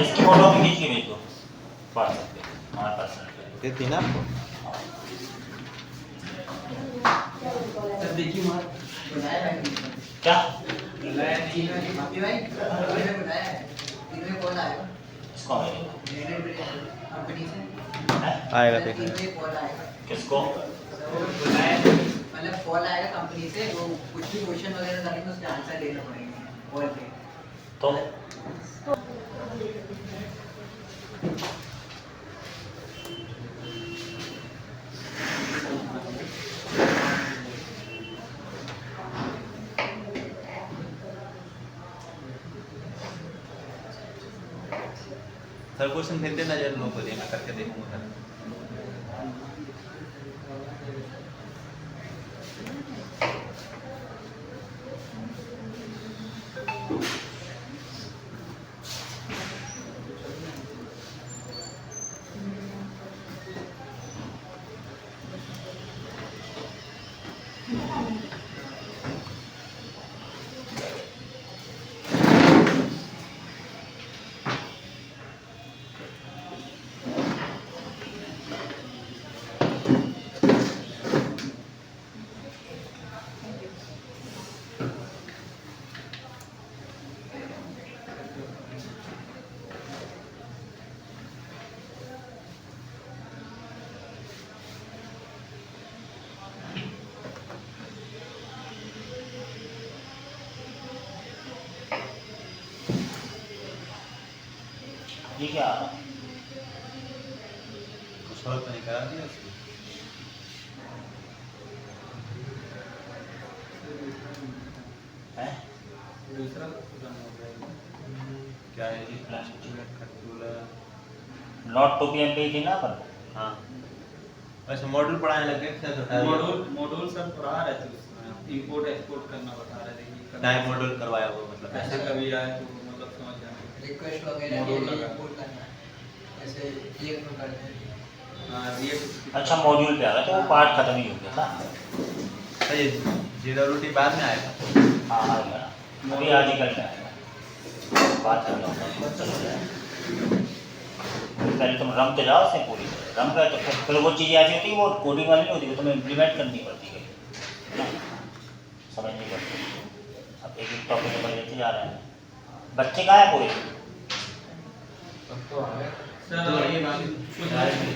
इसकी फोटो भी खींच के भेज दो व्हाट्सएप पे, हमारे पर्सनल ये थी ना आपको? सर देखिए मार बनाया है क्या बनाया नहीं है माफी भाई मैंने बनाया है इनमें कॉल आएगा इसको आएगा कंपनी से आएगा देखना। इनमें कॉल आएगा किसको वो बनाया मतलब कॉल आएगा कंपनी से वो कुछ भी क्वेश्चन वगैरह करेंगे उसके आंसर देना पड़ेगा कॉल पे तो सर क्वेश्चन भेज देना जरा लोगों को, मैं करके देखूंगा सर। ये क्या आ रहा है? कुछ और तो नहीं करा दिया उसको? हैं? दूसरा क्या है जी? नॉट टू पी एम पे थी ना अपन। हाँ अच्छा, मॉड्यूल पढ़ाने लगे क्या? मॉड्यूल सर पढ़ा रहे थे उसमें, इंपोर्ट एक्सपोर्ट करना बता रहे थे कि टाइप मॉड्यूल करवाया वो, मतलब ऐसे कभी आए तो मतलब समझ जाए। रिक्वेस्ट वगैरह मॉड्यूल लगा। इंपोर्ट करना है ऐसे रिएक्ट में करते हैं हाँ रिएक्ट अच्छा मॉड्यूल पे आ गया तो वो पार्ट खत्म ही हो गया था। सर ये JWT बाद में आएगा। हाँ आ गया ना, अभी आज ही कल आएगा, बात कर रहा हूँ चलो जाए। पहले तुम रम तो जाओ से पूरी रम गए तो फिर वो चीज़ें ऐसी होती है वो कोडिंग वाली नहीं होती, वो तुम्हें इम्प्लीमेंट करनी पड़ती है ना, समझनी पड़ती है। अब एक एक टॉपिक पर लेते जा रहे हैं। बच्चे कहाँ है पूरे? सर ये बात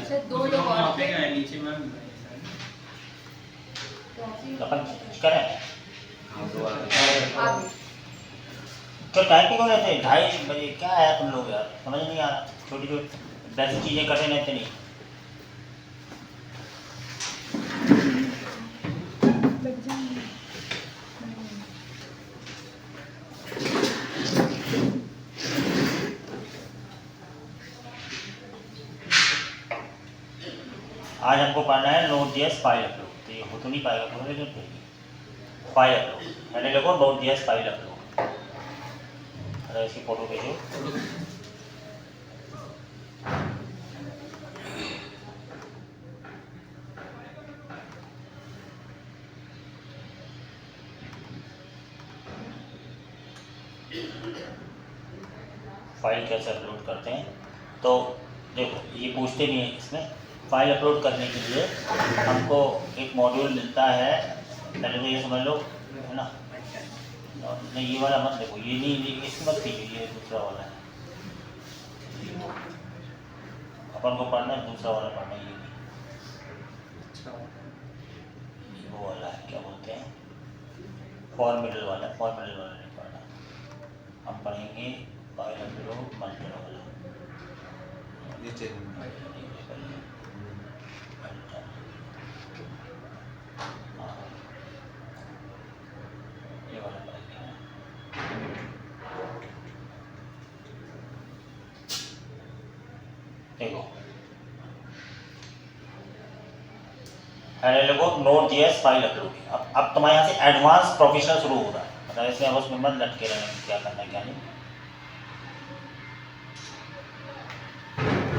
सर दो लोग और वहाँ पे थे। गए नीचे मैम। अपन करें हाँ, दो आगे। आगे तो टाइपिंग हो रहे थे 2:30 बजे, क्या आया तुम लोग यार, समझ नहीं आ रहा, छोटी छोटी 10 चीज़ें करते रहते नहीं। आज हमको पढ़ना है Node.js फाइल अपलोड, तो ये हो तो नहीं पाएगा पूरे दिन फाइल अपलोड, मैंने देखो Node.js फाइल अपलोड, अरे इसकी फ़ोटो भेजो। फाइल कैसे अपलोड करते हैं, तो देखो ये पूछते नहीं है इसमें। फाइल अपलोड करने के लिए हमको एक मॉड्यूल मिलता है, पहले तो ये समझ लो है ना। नहीं ये वाला मत देखो, ये नहीं इसमें मत कीजिए, ये दूसरा वाला है, अपन को पढ़ना है दूसरा वाला पढ़ना है, ये नहीं ये वो वाला है, क्या बोलते हैं फॉर्मेटल वाला नहीं पढ़ना। हम पढ़ेंगे फाइल अपलोड मल्टर वाला, नीचे ये वाला पढ़ेंगे। देखो पहले लोगों Node.js फाइल अपलोड, अब तुम्हारे यहाँ से एडवांस प्रोफेशनल शुरू हो रहा है, मतलब इसमें अब उसमें मत लटके रहना क्या करना है क्या नहीं।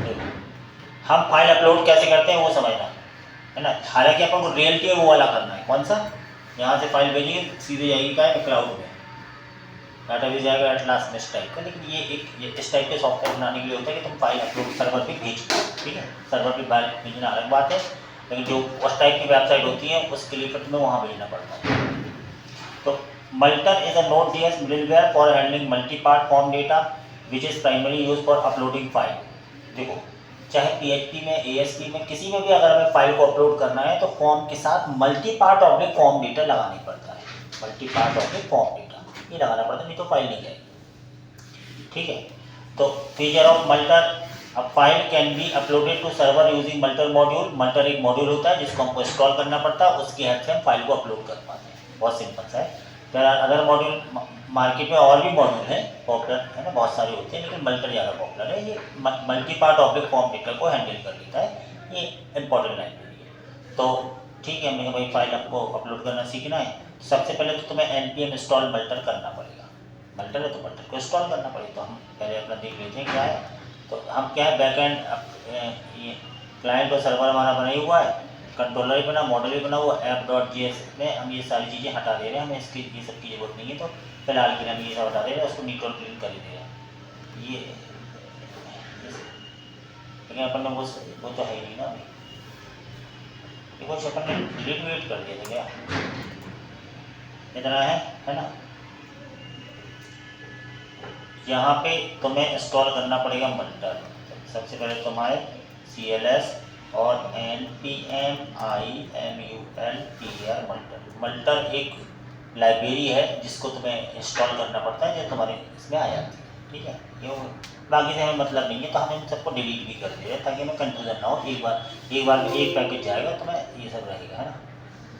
देखो हम फाइल अपलोड कैसे करते हैं वो समझना है ना, हालांकि अपन को रियलिटी में वो वाला करना है, कौन सा, यहाँ से फाइल भेजिए सीधे जाएगी क्या है क्लाउड में, डाटाबेस आएगा एटलास में इस टाइप का, लेकिन ये इस टाइप के सॉफ्टवेयर बनाने के लिए होता है कि तुम फाइल अपलोड सर्वर पे भेज पाओ, ठीक है। सर्वर पे फाइल भेजना अलग बात है, लेकिन जो उस टाइप की वेबसाइट होती है उसके लिए फिर तुम्हें वहाँ भेजना पड़ता है। तो Multer is a Node.js middleware for handling multi part form data which is primary use for uploading file. देखो, चाहे PHP में, ASP में, किसी में भी अगर हमें फाइल को अपलोड करना है तो फॉर्म के साथ multi part object form data लगानी पड़ता है। Multi part object form data ये लगाना पड़ता है, नहीं तो फाइल नहीं जाएगी, ठीक है। तो फीचर ऑफ मल्टर, अब file can be uploaded to server using Multer module. Multer एक मॉड्यूल होता है जिसको हमको इंस्टॉल करना पड़ता है, उसकी हेल्प से हम फाइल को अपलोड कर पाते हैं। बहुत सिंपल सा है। फिर अदर मॉड्यूल, मार्केट में और भी मॉड्यूल हैं पॉपुलर, है ना, बहुत सारे होते हैं, लेकिन मल्टर ज़्यादा पॉपुलर है। ये multi part object form data को हैंडल कर लेता है, ये इंपॉर्टेंट लाइब्रेरी है। तो ठीक है, हमने कहा भाई फाइल आपको अपलोड करना सीखना है, सबसे पहले तो तुम्हें npm इंस्टॉल मल्टर करना पड़ेगा। मल्टर है तो मल्टर को इंस्टॉल करना पड़ेगा। तो हम पहले अपना देख लेते हैं क्या है। तो हम क्या है, बैकएंड ये क्लाइंट और सर्वर हमारा बना ही हुआ है, कंट्रोलर भी बना, मॉडल भी बना हुआ। app.js में हम ये सारी चीज़ें हटा दे रहे हैं, हमें इसकी ये सब की जरूरत नहीं है। तो फिलहाल के लिए हम ये सब हटा दे रहे हैं, उसको नीट और क्लीन कर ही दे रहे हैं। ये लेकिन अपन में वो तो है ही नहीं ना अभी, देखो अपन ने डिलीट कर दिया था क्या, इतना है ना। यहाँ पे तुम्हें इंस्टॉल करना पड़ेगा मल्टर। सबसे पहले तुम्हारे CLS और npm imultr मल्टर। मल्टर एक लाइब्रेरी है जिसको तुम्हें इंस्टॉल करना पड़ता है, जो तुम्हारे इसमें आ जाती है, ठीक है। ये बाकी से हमें मतलब नहीं है, तो हम इन सबको डिलीट भी कर दे रहे हैं ताकि हमें कंफ्यूजन ना हो। एक बार में एक पैकेज जाएगा, तुम्हें ये सब रहेगा, है ना।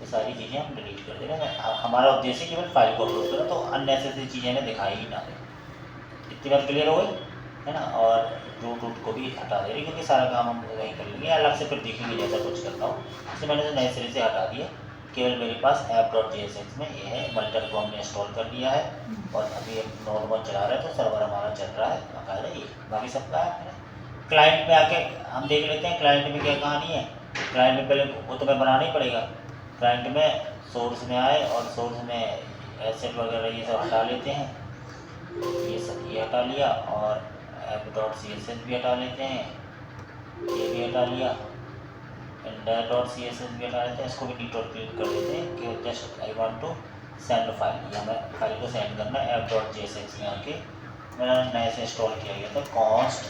ये सारी चीज़ें हम डिलीट कर दे रहे हैं। हमारा उद्देश्य केवल फाइल को अपलोड करें, तो अननेसेसरी चीज़ें हमें दिखाई ही ना दें। इतनी बार क्लियर हो गई, है ना। और रूट को भी हटा दे रहे, क्योंकि सारा काम हम वहीं कर लेंगे, अलग से फिर देखेंगे जैसा कुछ करता हूँ। इसलिए मैंने तो नए सिरे से हटा दिया। केवल मेरे पास app.js में ये है, मल्टर को हमने इंस्टॉल कर लिया है और अभी नोड 1 चला रहे हैं, तो सर्वर हमारा चल रहा है बाकायदा। ये बाकी सब का है। क्लाइंट में आके हम देख लेते हैं क्लाइंट में क्या कहानी है। क्लाइंट में पहले वो तुम्हें बनाना ही पड़ेगा। क्लाइंट में सोर्स में आए और सोर्स में एसेट वगैरह ये सब हटा लेते हैं, ये सब ये हटा लिया, और app.css भी हटा लेते हैं, ये भी हटा लिया, index.css भी हटा लेते हैं। इसको भी नीट और क्लीन कर देते हैं कि just I want to send file, ये हमें फाइल को सेंड करना है। app.jsx में आके मैंने नए से इंस्टॉल किया गया था, कॉन्स्ट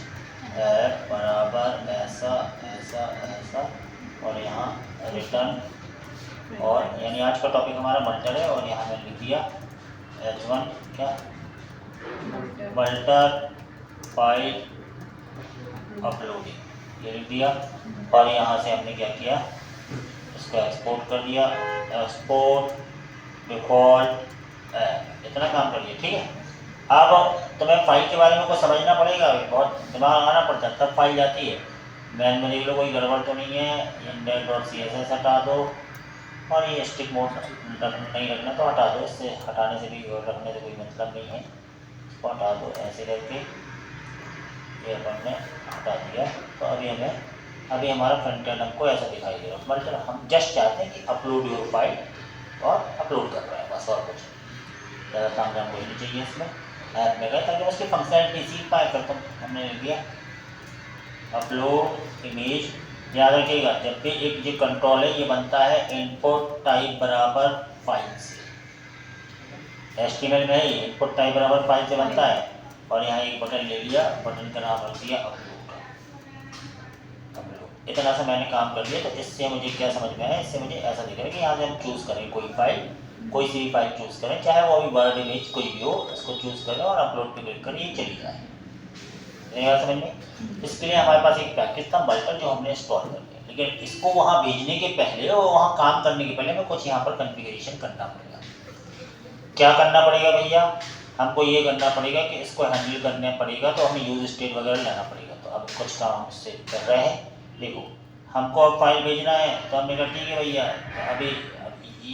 ऐप बराबर ऐसा ऐसा ऐसा, और यहाँ रिटर्न, और यानी आज का टॉपिक हमारा मल्टर है। और यहाँ मैंने लिख दिया h1 क्या, मल्टर फाइल अपलोडिंग, ये लिख दिया। और यहाँ से हमने क्या किया, इसको एक्सपोर्ट कर दिया, एक्सपोर्ट डिफ़ॉल्ट ऐप, इतना काम कर लिया, ठीक है। अब तुम्हें फाइल के बारे में कुछ समझना पड़ेगा, बहुत दिमाग लगाना पड़ता है, तब फाइल जाती है। मैन में देख लो कोई गड़बड़ तो नहीं है। index.css हटा दो, और ये स्टिक मोड नहीं रखना तो हटा दो, इससे हटाने से भी रखने से कोई मतलब नहीं है, इसको हटा दो ऐसे करके। ये अपन ने हटा दिया। तो अभी हमारा फ्रंट एंड हमको ऐसा दिखाई दे रहा है। मतलब हम जस्ट चाहते हैं कि अपलोड योर फाइल, और अपलोड कर रहे हैं बस, और कुछ ज़्यादा काम हमको नहीं चाहिए इसमें। ऐप में गए ताकि उसकी फंक्शनलिटी सीख पाए, फिर तो हमने लिख दिया अपलोड इमेज। याद रखिएगा, जब भी एक जो कंट्रोल है ये बनता है इनपुट टाइप बराबर फाइल से। HTML में ही इनपुट टाइप बराबर फाइल से बनता है। और यहाँ एक बटन ले लिया, बटन का नाम रख दिया अपलोड। इतना सा मैंने काम कर लिया। तो इससे मुझे क्या समझ में आया, इससे मुझे ऐसा दिख रहा है कि यहाँ से हम चूज़ करें कोई फाइल, कोई सी भी फाइल चूज़ करें, चाहे वो अभी वर्ड इमेज कोई भी हो, इसको चूज़ करें और अपलोड पे क्लिक करें, ये चली जाए। समझ में। इसके लिए हमारे पास एक पैकेज था मल्टर, जो हमने इंस्टॉल कर लिया। लेकिन इसको वहाँ भेजने के पहले और वहाँ काम करने के पहले हमें कुछ यहाँ पर कॉन्फ़िगरेशन करना पड़ेगा। क्या करना पड़ेगा भैया, हमको ये करना पड़ेगा कि इसको हैंडल करना पड़ेगा, तो हमें यूज स्टेट वगैरह लेना पड़ेगा। तो अब कुछ काम इससे कर रहे हैं। देखो, हमको अब फाइल भेजना है, तो हमने कहा ठीक है भैया, अभी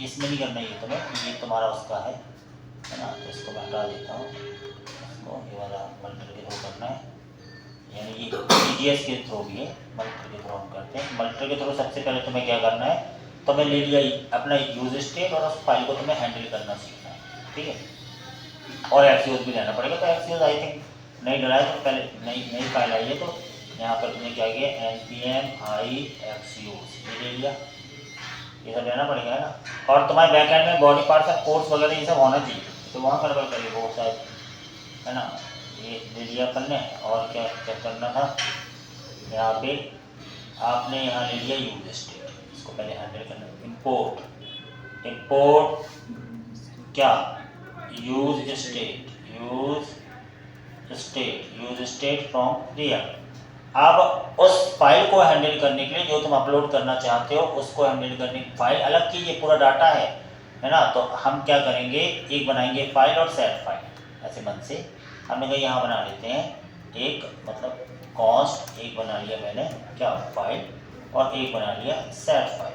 इसमें नहीं करना है तुम्हें, ये तुम्हारा उसका है ना। तो इसको मैं हटा देता हूँ, इसको ये वाला मल्टर के थ्रू करना है, यानी ये EGS के थ्रू भी है, मल्टर के थ्रू हम करते हैं। मल्टर के थ्रू सबसे पहले तुम्हें क्या करना है, तुम्हें ले लिया अपना यूज स्टेट और उस फाइल को तुम्हें हैंडल करना सीखना है, ठीक है। और एक्सियोस भी लेना पड़ेगा। तो एक्सियोस आई थिंक नहीं डला है, तो पहले नई फाइल आई है, तो यहाँ पर तुमने क्या किया, npm i एक्सियोस ये ले लिया, ये सब लेना पड़ेगा है ना। और तुम्हारे बैकएंड में बॉडी पार्ट का कोर्स वगैरह ये सब होना चाहिए, तो वहाँ गड़बड़ करिए वो शायद है ना। ये ले लिया अपन ने, और क्या क्या करना था यहाँ पे, आपने यहाँ ले लिया यूज स्टेट, इसको पहले हैंडल करना। इंपोर्ट क्या, यूज स्टेट फ्रॉम रिएक्ट। अब उस फाइल को हैंडल करने के लिए जो तुम अपलोड करना चाहते हो उसको हैंडल करने की फाइल अलग चीज़, ये पूरा डाटा है ना। तो हम क्या करेंगे, एक बनाएंगे फाइल और सेट फाइल, ऐसे मन से हमने कहा यहाँ बना लेते हैं एक, मतलब कॉस्ट एक बना लिया मैंने क्या फाइल, और एक बना लिया सेट फाइल,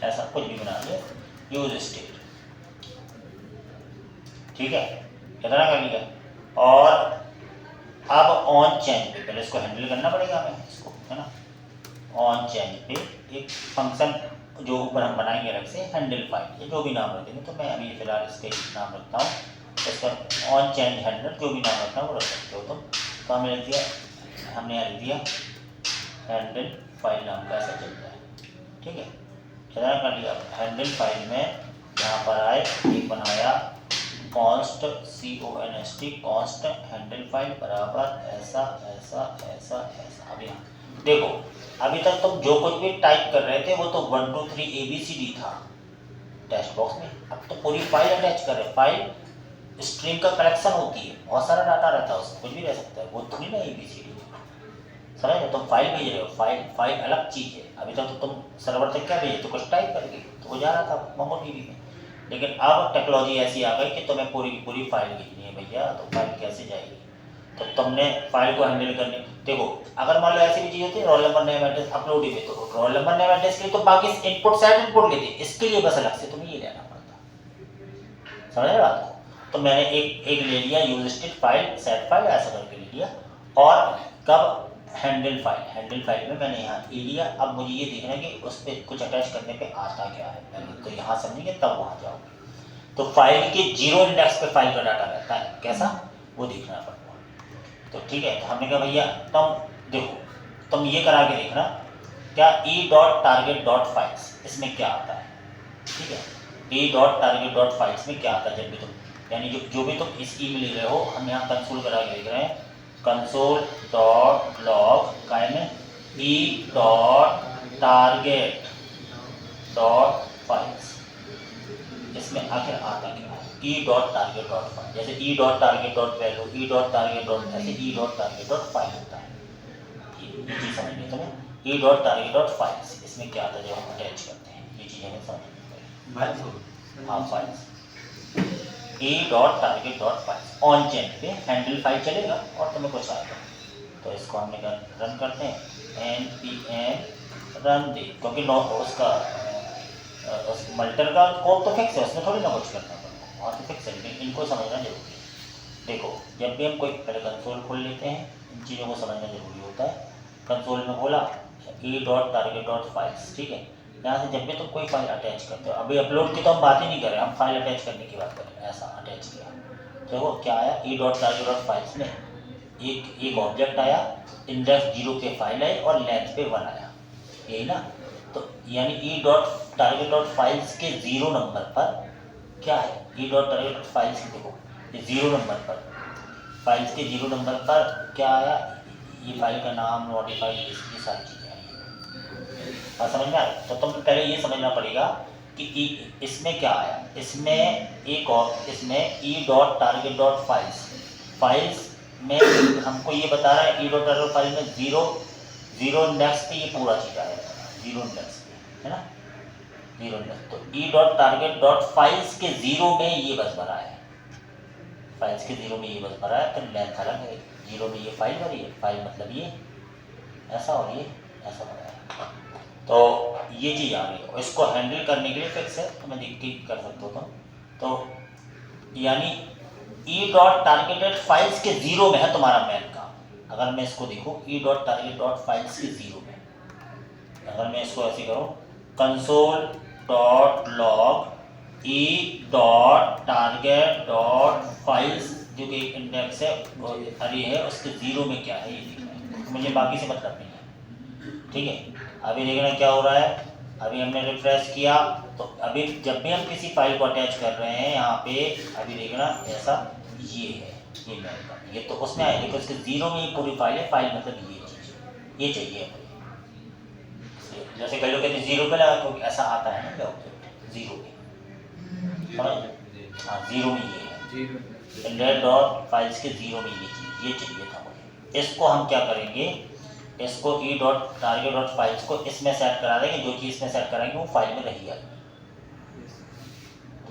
ऐसा कुछ भी बना लिया यूज स्टेट, ठीक है, इतना कर लिया। और अब ऑन चेंज पे पहले इसको हैंडल करना पड़ेगा हमें, इसको है ना। ऑन चेंज पे एक फंक्शन जो ऊपर हम बनाएंगे अलग से, हैंडल फाइल, ये जो भी नाम रखेंगे, तो मैं अभी फिलहाल इसके नाम रखता हूँ, इसका ऑन चेंज हैंडलर जो भी नाम रखना है वो रख सकते हो तुम। तो हमने लिख दिया, हमने यहाँ लिख दिया हैंडल फाइल नाम का, ऐसा चलता है, ठीक है, इतना कर लिया। हैंडल फाइल में यहाँ पर आए, एक बनाया कॉन्स्ट कॉन्स्ट हैंडल फाइल बराबर ऐसा ऐसा ऐसा ऐसा। अब यहाँ देखो, अभी तक तुम जो कुछ भी टाइप कर रहे थे वो तो 1 2 3 ABCD था टेक्स्ट बॉक्स में, अब तो पूरी फाइल अटैच कर रहे। फाइल स्ट्रिंग का कलेक्शन होती है, बहुत सारा डाटा रहता है उसमें, कुछ भी रह सकता है, वो थोड़ी ना ABCD समझ रहे। तुम फाइल भेज रहे हो, फाइल अलग चीज़ है। अभी तक तो तुम सर्वर तक क्या भेजे, तो कुछ टाइप करके तो वो जा रहा था MongoDB में, लेकिन अब टेक्नोलॉजी ऐसी आ गई कि तुम्हें पूरी की पूरी फाइल भेजनी है भैया, तो फाइल कैसे जाएगी। तो तुमने फाइल को हैंडल करने, देखो अगर मान लो ऐसी भी चीज़ होती है, roll number name address upload ही में, तो रोल नंबर नेम एड्रेस के लिए तो बाकी इनपुट सेट इनपुट लेते, इसके लिए बस अलग से तुम्हें ये लेना पड़ता, समझ रहे बात को। तो मैंने एक ले लिया use state file set file ऐसा करके ले लिया, और कब हैंडल फाइल में मैंने यहाँ ए लिया। अब मुझे ये देखना है कि उस पर कुछ अटैच करने पे आता क्या है, पहले तो यहाँ समझेंगे तब वहाँ जाओगे। तो फाइल के 0 इंडेक्स पे फाइल का डाटा रहता है, कैसा वो देखना पड़ता है। तो ठीक है, तो हमने कहा भैया तुम देखो, तुम ये करा के देखना क्या e.target.files इसमें क्या आता है, ठीक है, e.target.files में क्या आता है। जब भी तुम यानी जो भी तुम इस ई में लिख रहे हो, हम यहाँ कंसोल करा के लिख रहे हैं, console.log काय में e.target.files, इसमें आखिर आता क्या है, e.target.file, जैसे e.target.value, e.target. ऐसे e.target.file होता है, ये चीज़ समझनी तुम्हें, e.target.files इसमें क्या आता है जब हम अटैच करते हैं, ये चीज़ हमें समझनी पड़ेगी। हाँ फाइल्स, e.target.files ऑन चेंज पे हैंडल फाइल चलेगा और तुम्हें कुछ आएगा। तो इसको हमने रन करते हैं, npm रन दे, क्योंकि उसका मल्टर का कोड तो फिक्स है, उसमें थोड़ी ना कुछ करना पड़ेगा, और तो फिक्स है, लेकिन इनको समझना जरूरी है। देखो जब भी हम कोई पहले कंसोल खोल लेते हैं, इन चीज़ों को समझना जरूरी होता है। कंसोल में खोला e.target.files, ठीक है, यहाँ से जब भी तुम कोई फाइल अटैच करते हो, अभी अपलोड की तो हम बात ही नहीं कर रहे, हम फाइल अटैच करने की बात कर रहे हैं, ऐसा अटैच किया, देखो क्या आया e.target.files में एक ऑब्जेक्ट आया, इंडेक्स 0 पे फाइल आई और लेंथ पे 1 आया, यही ना। तो यानी e.target.files के 0 नंबर पर क्या है, e.target.files के देखो 0 नंबर पर, फाइल्स के 0 नंबर पर क्या आया, ये फाइल का नाम, नोटिफाइड, इसकी सारी चीज़ें आई। समझ में आया। तो तुम पहले ये समझना पड़ेगा कि इसमें क्या आया, इसमें एक और इसमें e.target.files फाइल्स में हमको ये बता रहा है e.target.files में 0 इंडेक्स पे ये पूरा चीज़ आया, 0 इंडेक्स पे है ना, 0 इंडेक्स। तो e.target.files के 0 में ये बस भरा है, फाइल्स के 0 में ये बस भरा है, तो लेंथ अलग है, 0 में ये फाइल भरी है, फाइल मतलब ये ऐसा और ये ऐसा भरा है। तो ये चीज़ आ रही है, और इसको हैंडल करने के लिए फिक्स है, तो मैं देख के कर सकता हूँ। तो यानी e.target.files के 0 में है तुम्हारा मेन काम। अगर मैं इसको देखूँ e.target.files के 0 में, अगर मैं इसको ऐसे करूँ console.log E dot target dot files जो कि एक इंडेक्स है और अरे है उसके जीरो में क्या है ये देखना है, मुझे बाकी से मतलब नहीं है। ठीक है, अभी देखना क्या हो रहा है। अभी हमने रिफ्रेश किया तो अभी जब भी हम किसी फाइल को अटैच कर रहे हैं यहाँ पे अभी देखना ऐसा ये है, ये मेल का, ये तो उसमें आया लेकिन उसके जीरो में ये पूरी फाइल है। फाइल मतलब ये चीज़ ये चाहिए हमें। जैसे कई लोग कहते हैं जीरो पे लगा क्योंकि ऐसा आता है ना जीरो पे, हाँ जीरो में ये है इंडेक्स डॉट फाइल्स के जीरो में ये चाहिए था मुझे। इसको हम क्या करेंगे, इसको E dot target dot files को इसमें सेट करा देंगे, जो चीज़ इसमें सेट कराएंगे वो फाइल में रही है।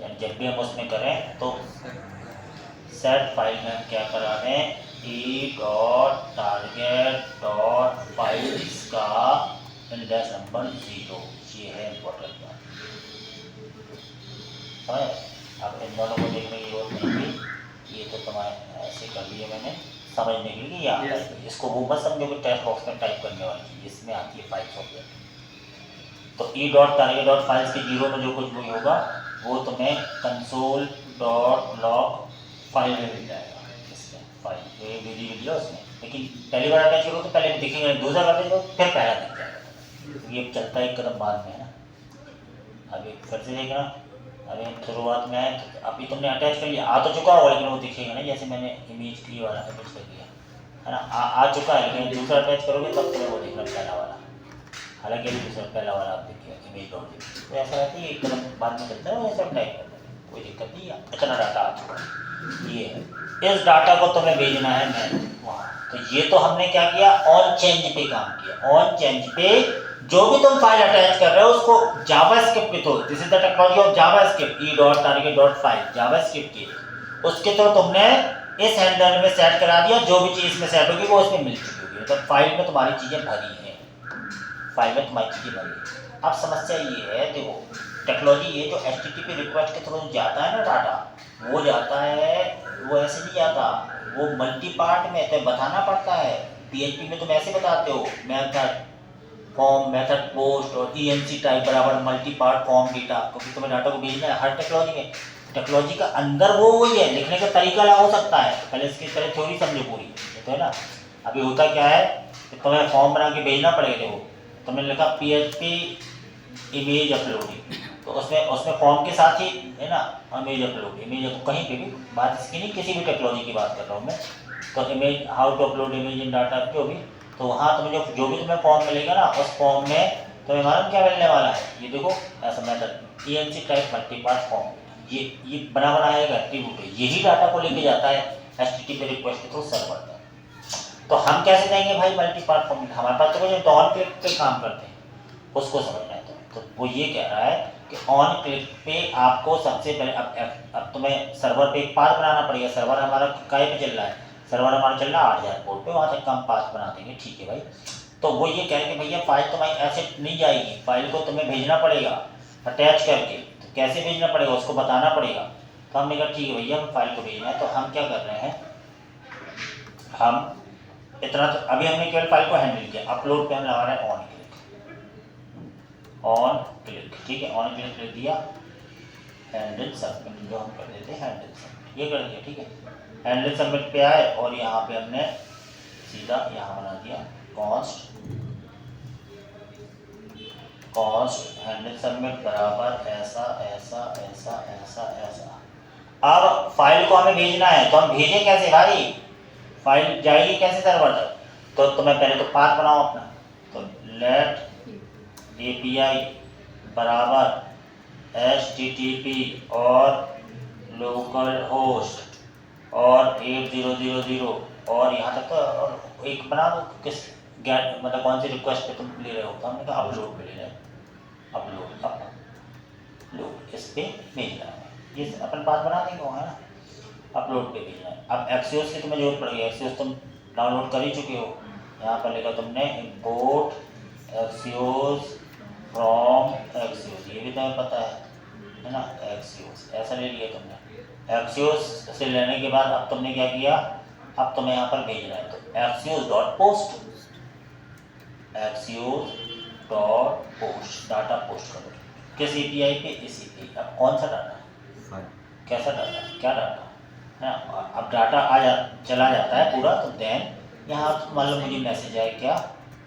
यानी जब भी हम उसमें करें तो सेट फाइल में हम क्या करा दें, E dot target dot files का इंडेक्स नंबर 0, ये है इम्पोर्टेंट बात। अब इन दोनों को देखने की जरूरत नहीं थी, ये तो तुम्हारे ऐसे कर दिया मैंने समझने के लिए। आता है इसको वो बस समझो कि टेक्स्ट बॉक्स में टाइप करने वाली चीज़ इसमें आती है फाइल सॉफ्टवेयर। तो E dot target dot files के जीरो में जो कुछ भी होगा वो तुम्हें कंसोल डॉट लॉग फाइल में मिल जाएगा। इसमें फाइल ये वीडियो मिल जाए उसमें, लेकिन पहली बार अटैच करो तो पहले दिखेगा, दूसरा करते हो फिर पहला दिख जाएगा। तो ये चलता है एक कदम बाद में है ना। अभी फिर से देखना, अभी शुरुआत में आए तो अभी तुमने अटैच कर लिया, आ तो चुका होगा लेकिन वो दिखेगा ना, जैसे मैंने इमेज की वाला इमेज कर दिया है ना, आ चुका है लेकिन दूसरा अटैच करोगे तब तुम्हें वो देखना पहला वाला। हालांकि अभी दूसरा पहला वाला आप देखिए इमेज डॉट देखिए, तो ऐसा रहता है एक कदम बाद में चलता है वो ऐसा टाइप करता है, कोई दिक्कत नहीं है। इतना डाटा आ चुका है, ये है। इस डाटा को तुम्हें भेजना है मैं वहाँ, तो ये तो हमने क्या किया, ऑन चेंज पे काम किया। ऑन चेंज पे जो भी तुम फाइल अटैच कर रहे हो उसको जावास्क्रिप्ट के through, this is the technology of JavaScript, E dot target dot file JavaScript की, उसके तो तुमने इस हैंडलर में सेट करा दिया, जो भी चीज़ में सेट होगी वो उसमें मिल चुकी होगी, तो फाइल में तुम्हारी चीज़ें भरी हैं, फाइल में तुम्हारी चीज़ें भरी हैं। अब समस्या ये है, देखो टेक्नोलॉजी ये जो HTTP रिक्वेस्ट के थ्रू जाता है ना डाटा, वो जाता है, वो ऐसे नहीं जाता, वो मल्टी पार्ट में तो बताना पड़ता है। PHP में तुम ऐसे बताते हो मेथड फॉर्म मेथड पोस्ट और EMC टाइप बराबर मल्टी पार्ट फॉर्म डेटा, क्योंकि तुम्हें डाटा को भेजना है हर टेक्नोलॉजी में। टेक्नोलॉजी का अंदर वो वही है, लिखने का तरीका अलग हो सकता है, पहले इसकी तरह थ्योरी समझो पूरी, तो है ना। अभी होता क्या है कि तुम्हें फॉर्म बना के भेजना पड़ेगा। देखो तुमने लिखा PHP इमेज अपलोडिंग, तो उसमें फॉर्म के साथ ही है ना इमेज अपलोड, इमेज कहीं पे भी बात इसकी नहीं, किसी भी टेक्नोलॉजी की बात कर रहा हूँ मैं, तो image how to upload image in data जो भी, तो वहाँ तुम्हें जो भी तुम्हें फॉर्म मिलेगा ना, उस फॉर्म में तुम्हें मालूम क्या मिलने वाला है, ये देखो ऐसा method EMC type multi part form, ये बना बनाएगा एट्रीब्यूट है, यही डाटा को लेके जाता है HTTP रिक्वेस्ट के थ्रू सर्वर पर। तो हम कैसे देंगे भाई मल्टी पार्ट फॉर्म, हमारे पास तो कुछ ऑन क्लिक पे काम करते हैं, उसको समझना है। तो वो ये कह रहा है कि ऑन क्लिक पे आपको सबसे पहले अब तुम्हें सर्वर पे एक पाथ बनाना पड़ेगा। सर्वर हमारा काय पे चल रहा है, सर्वर हमारा चल रहा है 8000 पोर्ट पे, वहाँ तक हम पाथ बना देंगे, ठीक है भाई। तो वो ये कह रहे कि भैया फाइल तुम्हारी ऐसे नहीं जाएगी, फाइल को तुम्हें भेजना पड़ेगा अटैच करके, तो कैसे भेजना पड़ेगा उसको बताना पड़ेगा। तो हमने कहा ठीक है भैया हम फाइल को भेजना है, तो हम क्या कर रहे हैं, हम इतना तो अभी हमने केवल फाइल को हैंडल किया, अपलोड पे हम लगा रहे हैं ऑन क्लिक, ठीक है, ऑन क्लिक कर दिया, हैंडल सबमिट जो हम कर देते हैं हैंडल सबमिट, ये कर दिया, ठीक है। हैंडल सबमिट पे आए और यहाँ पे हमने सीधा यहाँ बना दिया कॉस्ट हैंडल सबमिट बराबर ऐसा ऐसा ऐसा ऐसा ऐसा। अब फाइल को हमें भेजना है, तो हम भेजें कैसे भाई, फाइल जाएगी कैसे सर्वर तक, तो तुम्हें पहले तो पाथ बनाओ अपना, तो लेट API बराबर HTTP और लोकल होस्ट और 8000 और यहाँ तक तो एक बना दो, किस गेट मतलब कौन सी रिक्वेस्ट पे तुम ले रहे हो, तो हमने कहा अपलोड पे ले रहे हैं, अपलोड इस पे भेजना है, ये अपन बात बना देंगे वहाँ ना, अपलोड पे भेजना है। अब Axios की तुम्हें जरूरत पड़ेगी, Axios तुम डाउनलोड कर ही चुके हो, यहाँ पर लिखा तुमने इम्पोर्ट Axios फ्रॉम Axios, ये भी तुम्हें पता है ना, Axios ऐसा ले लिया तुमने। Axios से लेने के बाद अब तुमने क्या किया, अब तुम्हें यहाँ पर भेजना है, तो Axios.post डाटा पोस्ट करो, किस API पे, इस API। अब कौन सा डाटा, कैसा डाटा, क्या डाटा है ना। अब डाटा चला जाता है पूरा, तो देन यहाँ मान लो मुझे मैसेज आया क्या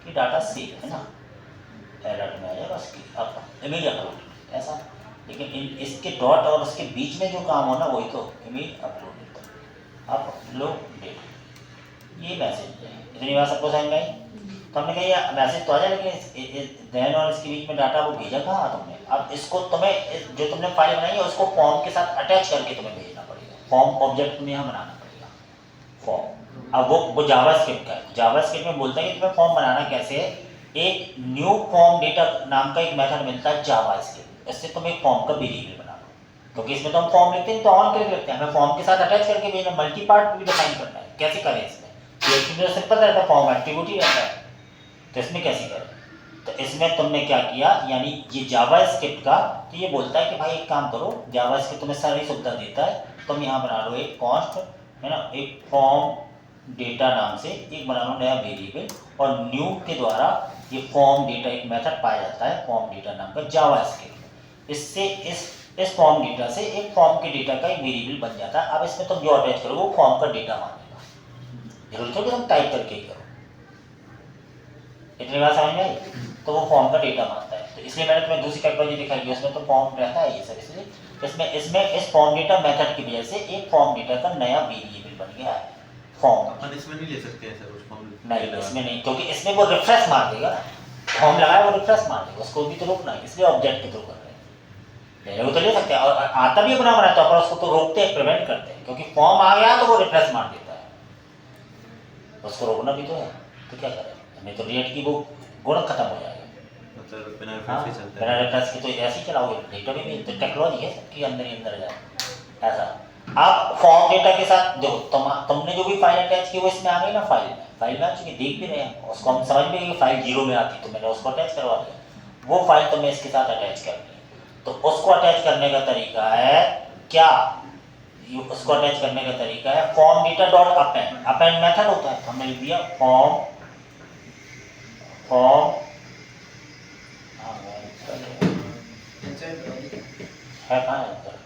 कि डाटा सेव है ना, अलर्ट में आ जाएगा उसकी अब इमेज अपलोड ऐसा। लेकिन इसके डॉट और उसके बीच में जो काम हो ना वही तो इमेज अपलोड अपलोडेड, ये मैसेज है। इतनी बात सबको समझ में आई। तो हमने कहा ये मैसेज तो आ जाए, लेकिन देन और इसके बीच में डाटा वो भेजा कहाँ तुमने। अब इसको तुम्हें जो तुमने फाइल बनाई है उसको फॉर्म के साथ अटैच करके तुम्हें भेजना पड़ेगा। फॉर्म ऑब्जेक्ट में यहाँ बनाना पड़ेगा फॉर्म। अब वो जावास्क्रिप्ट का है, जावास्क्रिप्ट में बोलता है कि तुम्हें फॉर्म बनाना कैसे है। एक न्यू फॉर्म डेटा नाम का एक मेथड मिलता है जावास्क्रिप्ट, इससे तुम एक फॉर्म का वेरिएबल बना लो, क्योंकि इसमें तो हम फॉर्म लिखते हैं तो ऑन करके लिखते हैं, हमें फॉर्म के साथ अटैच करके भेजना, मल्टी पार्ट भी डिफाइन करना है। कैसे करें इसमें, तो सिंपल रहता है, फॉर्म एट्रीब्यूट ही रहता है, तो इसमें कैसे करें। तो इसमें तुमने क्या किया, यानी ये जावास्क्रिप्ट का, तो ये बोलता है कि भाई एक काम करो, जावास्क्रिप्ट तुम्हें सारी सुविधा देता है, तुम यहाँ बना लो एक कॉन्स्ट है ना, एक फॉर्म डेटा नाम से एक बना लो नया वेरिएबल, और न्यू के द्वारा ये फॉर्म डेटा एक मेथड पाया जाता है फॉर्म डेटा नाम का जावास्क्रिप्ट। इससे इस फॉर्म डेटा से एक फॉर्म के डेटा का एक वेरिएबल बन जाता है। अब इसमें तुम जो अटैच करो वो फॉर्म का डेटा मानेगा, जरूरत है कि तुम टाइप करके ही करो। इतनी बात समझ में आई। तो वो फॉर्म का डेटा मानता है, तो इसलिए मैंने तुम्हें दूसरी टेक्नोलॉजी दिखाई है, उसमें तो फॉर्म रहता है ये सब, इसलिए इसमें इस फॉर्म डेटा मेथड की वजह से एक फॉर्म डेटा का नया वेरिएबल बन गया है फॉर्म। अपन इसमें नहीं ले सकते हैं सर उस फॉर्म नहीं इसमें नहीं, क्योंकि इसमें वो रिफ्रेश मार देगा ना, फॉर्म लगाया वो रिफ्रेश मार देगा, उसको भी तो रोकना है, इसलिए ऑब्जेक्ट के थ्रू कर रहे हैं। वो तो ले सकते हैं, और आता भी अपना बनाता है, पर उसको तो रोकते हैं, प्रिवेंट करते हैं, क्योंकि फॉर्म आ गया तो वो रिफ्रेश मार देता है, उसको रोकना भी तो है। तो क्या करें, नहीं तो रिएक्ट की वो गुण खत्म हो जाएगा। मतलब बिना हाँ, रिफ्रेश से चलता बिना है। रिफ्रेश की तो ऐसे ही चलाओगे, डेटा में भी तो टेक्नोलॉजी है सबकी अंदर ही अंदर जाए ऐसा। आप फॉर्म डेटा के साथ देखो, तुमने जो भी फाइल अटैच की वो इसमें आ गई ना, फाइल में आ चुकी, देख भी रहे हैं उसको, हम समझ भी गए फाइल 0 में आती, तो मैंने उसको अटैच करवा दिया। वो फाइल तुम्हें इसके साथ अटैच करनी है, तो उसको अटैच करने का तरीका है क्या, उसको अटैच करने का तरीका है form data dot append. Append method होता है, तो हमने लिख दिया फॉर्म है कहाँ है ऊपर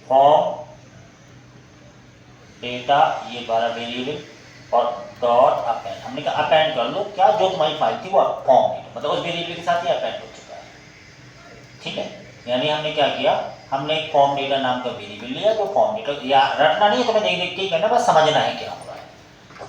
फॉर्म डेटा ये वाला वेरिएबल और डॉट अपेंड। हमने कहा अपेंड कर लो क्या, जो तुम्हारी फाइल थी वो फॉर्म डेटा, मतलब उस वेरिएबल के साथ ही अपेंड हो चुका है। ठीक है, यानी हमने क्या किया, हमने एक फॉर्म डेटा नाम का वेरिएबल लिया, जो फॉर्म डेटा या रटना नहीं है, तुम्हें देख देख के ही करना, बस समझना है क्या हो रहा है।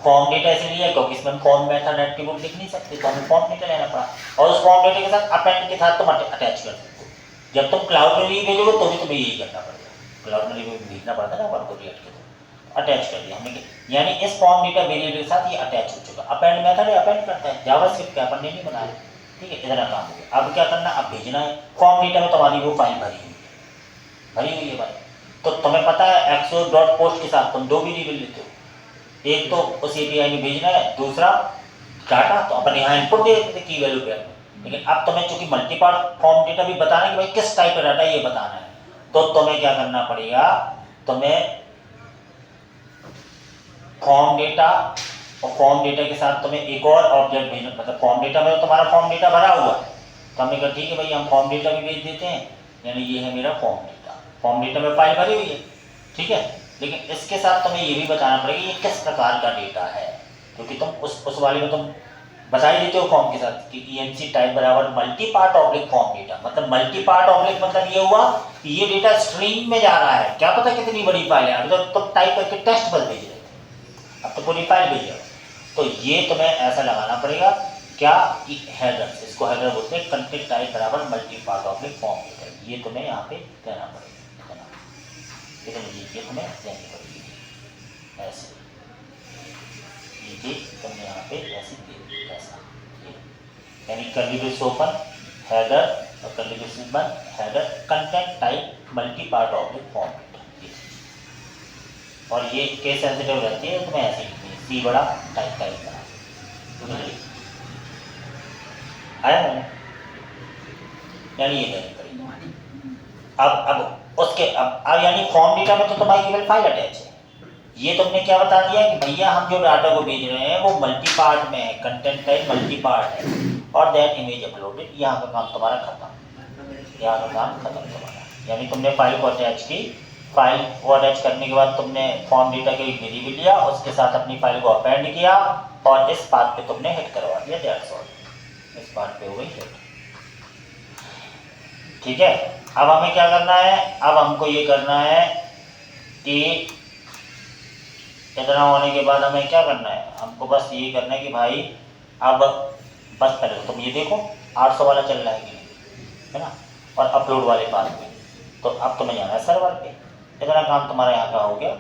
फॉर्म डेटा ऐसे लिया क्योंकि इसमें हम फॉर्म मेथड एट्रीब्यूट लिख नहीं सकते, तो हमें फॉर्म डेटा लेना पड़ा, और उस फॉर्म डेटा के साथ अपेंड के साथ तुम अटैच कर सकते हो। जब तुम क्लाउड में भी भेजोगे तो भी तुम्हें यही करना पड़ेगा, क्लाउड में भी भेजना पड़ता है ना अपन को, रिएक्ट के थ्रू अटैच कर दिया हमने, यानी इस फॉर्म डेटा वेरिएबल के साथ ये अटैच हो चुका। अपेंड मेथड अपेंड करता है, जावास्क्रिप्ट का अपन ने नहीं बनाया। ठीक है, इतना काम हो गया। अब क्या करना, अब भेजना है। फॉर्म डेटा में तुम्हारी वो फाइल भरी हुई है भाई, तो तुम्हें पता है exo.post के साथ तुम दो वेरिएबल लेते हो, एक तो उस एपीआई में भेजना है, दूसरा डाटा तो अपन यहाँ इनपुट दे देते की वैल्यू पे। लेकिन अब तुम्हें चूंकि मल्टीपार्ट फॉर्म डेटा भी बताना है कि भाई किस टाइप का डाटा ये बताना है, तो तुम्हें क्या करना पड़ेगा, तुम्हें फॉर्म डेटा और फॉर्म डेटा के साथ तुम्हें एक और ऑब्जेक्ट भेजना, मतलब फॉर्म डेटा में तो तुम्हारा फॉर्म डेटा भरा हुआ है, तो हमने कहा ठीक है भाई हम फॉर्म डेटा भी भेज देते हैं, यानी ये है मेरा फॉर्म डेटा। फॉर्म डेटा में फाइल भरी हुई है, ठीक है, लेकिन इसके साथ तुम्हें ये भी बताना पड़ेगा ये किस प्रकार का डेटा है, क्योंकि तुम उस वाले में तुम बता ही देते हो फॉर्म के साथ कि EMC टाइप बराबर multi part oblique form data, मतलब मल्टी पार्ट ऑब्लिक मतलब ये हुआ कि ये डेटा स्ट्रीम में जा रहा है, क्या पता कितनी बड़ी फाइल है। अभी तो तुम टाइप करके टेक्स्ट बस भेज रहे थे, अब तो पूरी फाइल भेज रहे हो, तो ये तुम्हें ऐसा लगाना पड़ेगा क्या कि हेडर, इसको हेडर बोलते हैं, कंटेंट टाइप बराबर multi part oblique form data, ये तुम्हें यहाँ पे कहना पड़ेगा, ये तुम्हें देनी पड़ेगी ऐसे, ये तुमने यहाँ पे ऐसे दे दी ऐसा, यानी कर्ली ब्रेस ओपन हेडर और कर्ली ब्रेस बंद header content type multi part oblique form data, और ये केस सेंसिटिव रहती है, तुम्हें ऐसे लिखनी है, सी बड़ा टाइप बड़ा आया मैंने, यानी ये देनी पड़ेगी। अब उसके अब यानी फॉर्म डेटा में तो तुम्हारी केवल फाइल अटैच है, ये तुमने क्या बता दिया कि भैया हम जो डाटा को भेज रहे हैं वो मल्टी पार्ट में है, कंटेंट टाइप मल्टी पार्ट है, और दैट इमेज अपलोडेड, यहाँ का काम तुम्हारा खत्म। यहाँ का काम खत्म तुम्हारा। यानी तुमने फाइल को अटैच की, फाइल को अटैच करने के बाद तुमने फॉर्म डेटा के एक विधि भी लिया, उसके साथ अपनी फाइल को अपेंड किया और इस पार्ट पे तुमने हिट करवा दिया, दैट्स ऑल। इस पार्ट पे हो गई हिट। ठीक है, अब हमें क्या करना है, अब हमको ये करना है कि इतना होने के बाद हमें क्या करना है, हमको बस ये करना है कि भाई अब बस पहले तुम ये देखो 800 वाला चल रहा है कि नहीं, है ना, और अपलोड वाले पार्ट में। तो अब तुम्हें जाना है सर्वर पे, इतना काम तुम्हारा यहाँ का हो गया।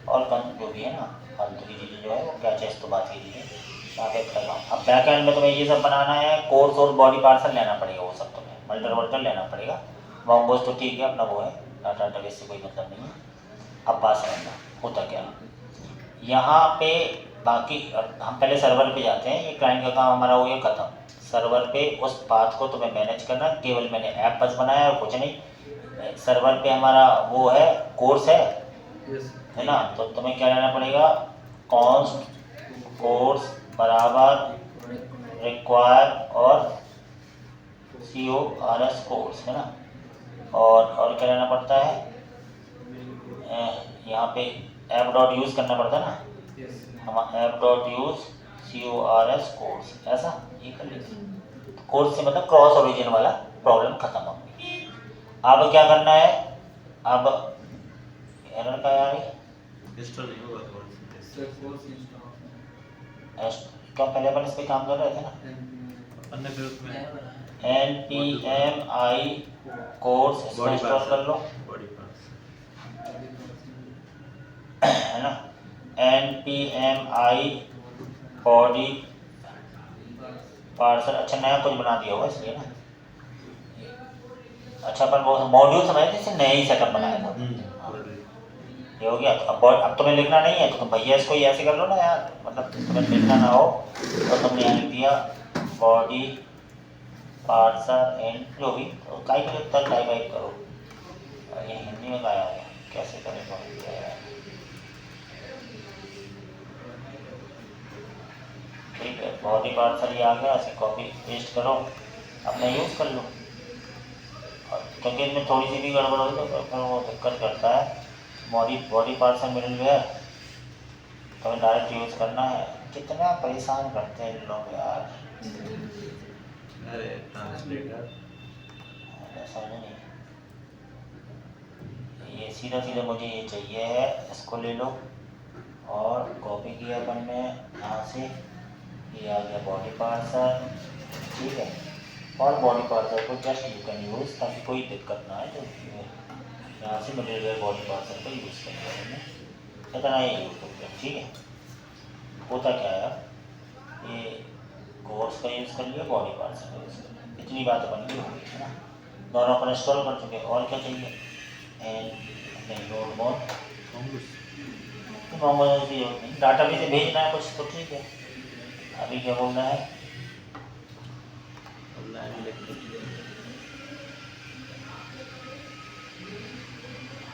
और कम जो भी है ना फालतू की चीज़ें जो है वो क्या चाहिए तो बात कीजिए यहाँ पे कर काम। अब बैक एंड में तुम्हें ये सब बनाना है, कोर्स और बॉडी पार्सल लेना पड़ेगा, वो सब तुम्हें मल्टर वर्टर लेना पड़ेगा। वॉम्बोस तो ठीक है अपना वो है, डाटा डेटाबेस से कोई मतलब नहीं है। अब बात समझना होता क्या यहाँ पे, बाकी हम पहले सर्वर पे जाते हैं। ये क्लाइंट का काम हमारा हो गया खत्म। सर्वर पे उस पाथ को तुम्हें मैनेज करना, केवल मैंने ऐप बस बनाया है और कुछ नहीं। सर्वर पे हमारा वो है कोर्स है ना, तो तुम्हें क्या लेना पड़ेगा, कॉन्स्ट कोर्स बराबर रिक्वायर और CORS कोर्स, है ना। और क्या लेना पड़ता है, यहाँ पे ऐप डॉट यूज़ करना पड़ता है ना, हम app dot use CORS course, ऐसा ये कर लीजिए। कोर्स से मतलब क्रॉस ओरिजिन वाला प्रॉब्लम खत्म हो गई। अब क्या करना है, अब एरर का यार इंस्टॉल नहीं होगा तो क्या पहले अपन इस पे काम कर रहे थे ना, अपन ने फिर उसमें NPMI कोर्स इसको इंस्टॉल कर लो, बॉडी पार्ट्स है ना। NPMI बॉडी पार्सल, अच्छा नया कुछ बना दिया होगा इसलिए ना। अच्छा अपन वो मॉड्यूल समझ थे, नया ही सेटअप बनाया था, ये हो गया। तो अब तुम्हें लिखना नहीं है तो तुम भैया इसको ही ऐसे कर लो ना यार, मतलब तुम्हें लिखना ना हो तो तुमने यहाँ लिख दिया बॉडी पार्सल एंड जो भी, तो टाइप टाइप करो। ये हिंदी में गाया है, कैसे करेगा, ठीक है। बॉडी पार्सल ये आ गया, इसे कॉपी पेस्ट करो, अपना यूज़ कर लो। क्योंकि इनमें थोड़ी सी भी गड़बड़ हो तो वो दिक्कत करता है। बॉडी पार्सल मिल गया तो डायरेक्ट यूज़ करना है। कितना परेशान करते हैं लोग यार, अरे ट्रांसलेटर ऐसा नहीं, ये सीधा सीधा मुझे ये चाहिए है, इसको ले लो और कॉपी किया अपन ने यहाँ से, ये आ गया बॉडी पार्सल, ठीक है। और बॉडी पार्सल को जस्ट यू कैन यूज़, ताकि कोई दिक्कत ना आए, तो यहाँ से मिल गया बॉडी पार्सल को यूज़ करेंगे हमने, इतना ही यूज़ करते हैं, ठीक है। होता क्या है, ये कोर्स का यूज़ कर लिया, बॉडी पार्सल का यूज़ कर लिया, इतनी बात बन गई होगी, है ना। दोनों अपन इंस्टॉल कर चुके, और क्या चाहिए, एंड लोड मोड डाटाबेस से भेजना है कुछ तो ठीक है। अभी क्या बोलना है,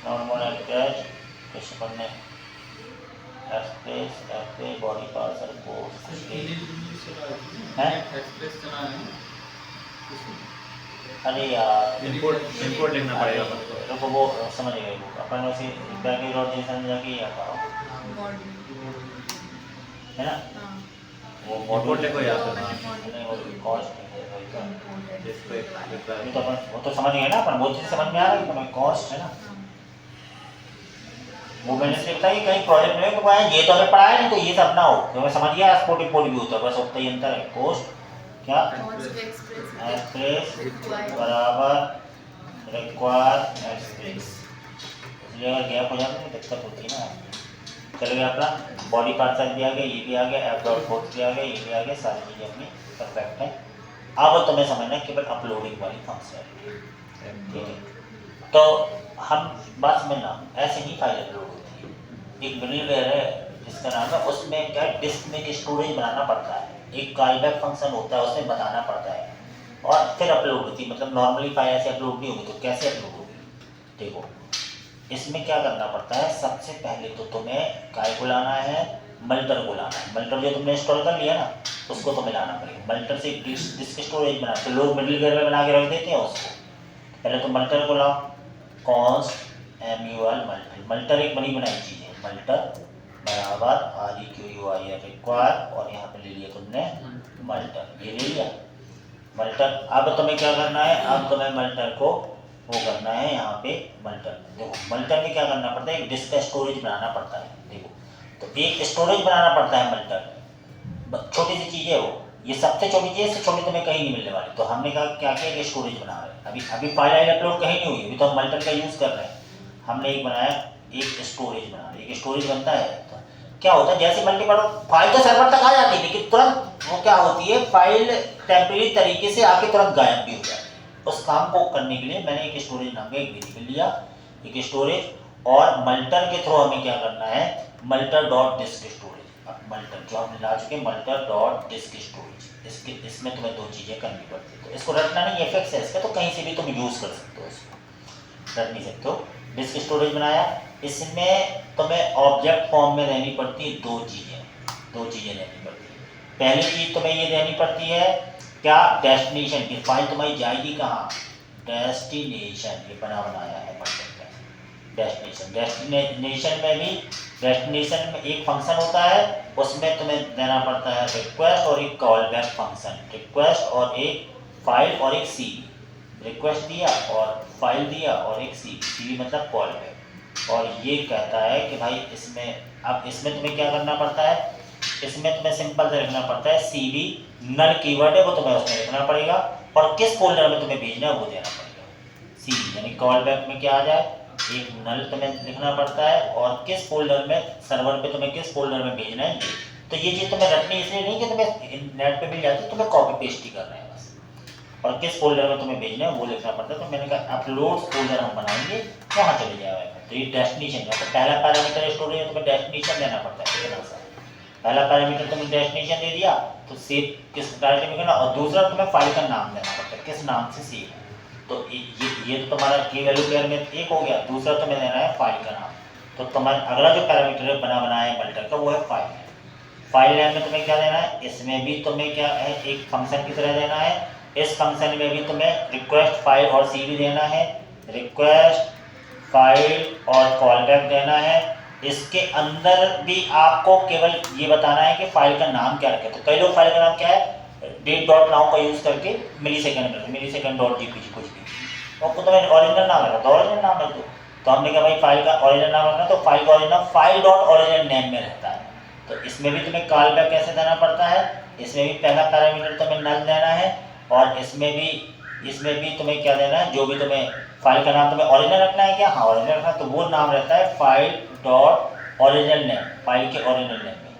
नॉर्मल अटैच कुछ पढ़ने एक्सप्रेस बॉडी पार्सल कोर्स है। अरे यार इंपोर्ट लिखना पड़ेगा अपन को। रुको वो समझ गए, अपन उसी पैकेज और जैसा जाके ये आता है ना, वो इंपोर्ट लिखो यहाँ पे, नहीं वो कॉस्ट जिसको एक तो अपन वो तो समझ गए ना, अपन वो चीज़ समझ में आ रही है, कॉस्ट है ना। वो मैंने से बताया कहीं प्रोजेक्ट में तो ये तो हमें पढ़ाया नहीं, तो ये सब ना हो, तो मैं समझ गया एक्सपोर्ट इंपोर्ट भी होता है, बस उतना ही अंतर है। कोस्ट क्या, एक्सप्रेस बराबर रिक्वायर एक्सप्रेस, इसलिए अगर गैप हो जाता है तो दिक्कत होती है ना। चल गया अपना बॉडी पार्सल भी आ गया, ये भी आ गया, ऐप डॉट कोर्स भी आ गया, ये भी आ गया, सारी चीज़ें अपनी परफेक्ट है। अब तुम्हें समझना केवल अपलोडिंग वाली फंक्शन, ठीक है। तो हम बात समझना, ऐसे ही फाइल अपलोड होती है। एक मिडलवेयर है जिसका नाम है, उसमें क्या डिस्क में स्टोरेज बनाना पड़ता है, एक कॉलबैक फंक्शन होता है, उसमें बताना पड़ता है, और फिर अपलोड होती है। मतलब नॉर्मली फाइल ऐसे अपलोड नहीं होगी, तो कैसे अपलोड होगी, देखो इसमें क्या करना पड़ता है। सबसे पहले तो तुम्हें काय को लाना है, मल्टर को लाना है। मल्टर जो तुमने इंस्टॉल कर लिया ना, उसको तुम्हें लाना पड़ेगा। मल्टर से डिस्क स्टोरेज बना, तो लोग मिडलवेयर में बना के रख देते हैं उसको, पहले तो मल्टर को लाओ, कॉन्स्ट MUL मल्टर, मल्टर एक बनी बनाई चीज़ है, मल्टर बराबर REQUIR रिक्वायर, और यहाँ पे ले लिया तुमने मल्टर, ये ले लिया मल्टर। अब तुम्हें क्या करना है, अब तुम्हें मल्टर को वो करना है यहाँ पे मल्टर। देखो मल्टर में क्या करना पड़ता है, एक डिस्क स्टोरेज बनाना पड़ता है। देखो तो एक स्टोरेज बनाना पड़ता है मल्टर, छोटी सी चीज़ है वो, ये सबसे छोटी चीज़, इससे छोटी तुम्हें कहीं नहीं मिलने वाली। तो हमने कहा क्या किया कि स्टोरेज बना रहे हैं, अभी फाइल अपलोड कहीं नहीं हुई, अभी तो हम मल्टर का यूज़ कर रहे हैं। हमने एक बनाया, एक स्टोरेज बना रहे, एक स्टोरेज बनता है तो क्या होता है, जैसे मल्टीपल फाइल तो सर्वर तक आ जाती है, लेकिन तुरंत वो क्या होती है, फाइल टेम्परेरी तरीके से आके तुरंत गायब भी हो जाती है। उस काम को करने के लिए मैंने एक स्टोरेज नाम का एक वेरिएबल लिया, एक स्टोरेज, और मल्टर के थ्रू हमें क्या करना है, मल्टर डॉट डिस्क स्टोरेज। अब मल्टर जो हमने ला चुके, मल्टर डॉट डिस्क स्टोरेज, इसमें तुम्हें दो चीज़ें करनी पड़ती है। तो इसको रटना नहीं, एफेक्ट्स है इसका, तो कहीं से भी तुम यूज़ कर सकते हो, इसको रट नहीं सकते हो। डिस्क स्टोरेज बनाया, इसमें तुम्हें ऑब्जेक्ट फॉर्म में रहनी पड़ती है दो चीज़ें रहनी पड़ती है। पहली चीज़ तुम्हें ये रहनी पड़ती है क्या, डेस्टिनेशन की फाइल तुम्हारी जाएगी कहाँ, डेस्टिनेशन, ये बनाया है मल्टर का डेस्टिनेशन में भी, डेस्टिनेशन में एक फंक्शन होता है, उसमें तुम्हें देना पड़ता है रिक्वेस्ट और एक कॉल बैक फंक्शन, रिक्वेस्ट और एक फाइल और एक CV, रिक्वेस्ट दिया और फाइल दिया और एक CV मतलब कॉल बैक। और ये कहता है कि भाई इसमें, अब इसमें तुम्हें क्या करना पड़ता है, इसमें तुम्हें सिंपल से लिखना पड़ता है CV, नल कीवर्ड है वो तुम्हें उसमें लिखना पड़ेगा, और किस फोल्डर में तुम्हें भेजना है वो देना पड़ेगा। CV यानी कॉल बैक में क्या आ जाए, एक नल तुम्हें लिखना पड़ता है, और किस फोल्डर में, सर्वर पे तुम्हें किस फोल्डर में भेजना है। तो ये चीज़ तुम्हें रटनी इसलिए नहीं कि तुम्हें नेट पे मिल जाती, तुम्हें कॉपी पेस्ट ही करना है बस, और किस फोल्डर में तुम्हें भेजना है वो लिखना पड़ता है। तो मैंने कहा अपलोड फोल्डर हम बनाएंगे, वहाँ चले जाएगा। तो ये डेस्टिनेशन है, तो पहला पैरामीटर स्टोरेज है, तुम्हें डेस्टिनेशन देना पड़ता है, कितना सा पहला पैरामीटर तुमने डेस्टिनेशन दे दिया, तो सेव किस डायरेक्टरी में करना, और दूसरा तुम्हें फाइल का नाम देना पड़ता है, किस नाम से सेव। तो ये तो तुम्हारा की वैल्यू पेयर में एक हो गया, दूसरा तुम्हें देना है फाइल का नाम। तो तुम्हारा अगला जो पैरामीटर है बनाया है मल्टर का, वो है फाइल नेम। फाइल नेम में तुम्हें क्या देना है, इसमें भी तुम्हें क्या है, एक फंक्शन की तरह देना है। इस फंक्शन में भी तुम्हें रिक्वेस्ट फाइल और CV देना है, रिक्वेस्ट फाइल और कॉल बैक देना है। इसके अंदर भी आपको केवल ये बताना है कि फाइल का नाम क्या रखे। तो कई लोग फाइल का नाम क्या है, date.now का यूज़ करके मिलीसेकंड डॉट GPG कुछ भी, आपको तुम्हें ओरिजिनल नाम रखा, तो ओरिजिनल नाम रख दो। तो हमने कहा भाई फाइल का ओरिजिनल नाम रखना, तो फाइल का original file dot original name में रहता है। तो इसमें भी तुम्हें कॉल बैक कैसे देना पड़ता है, इसमें भी पहला पैरामीटर तुम्हें नल देना है, और इसमें भी तुम्हें क्या देना है, जो भी तुम्हें फाइल का नाम तुम्हें ओरिजिनल रखना है क्या, हाँ ओरिजिनल रखना, तो वो नाम रहता है file dot original name, file के ओरिजिनल नेम में,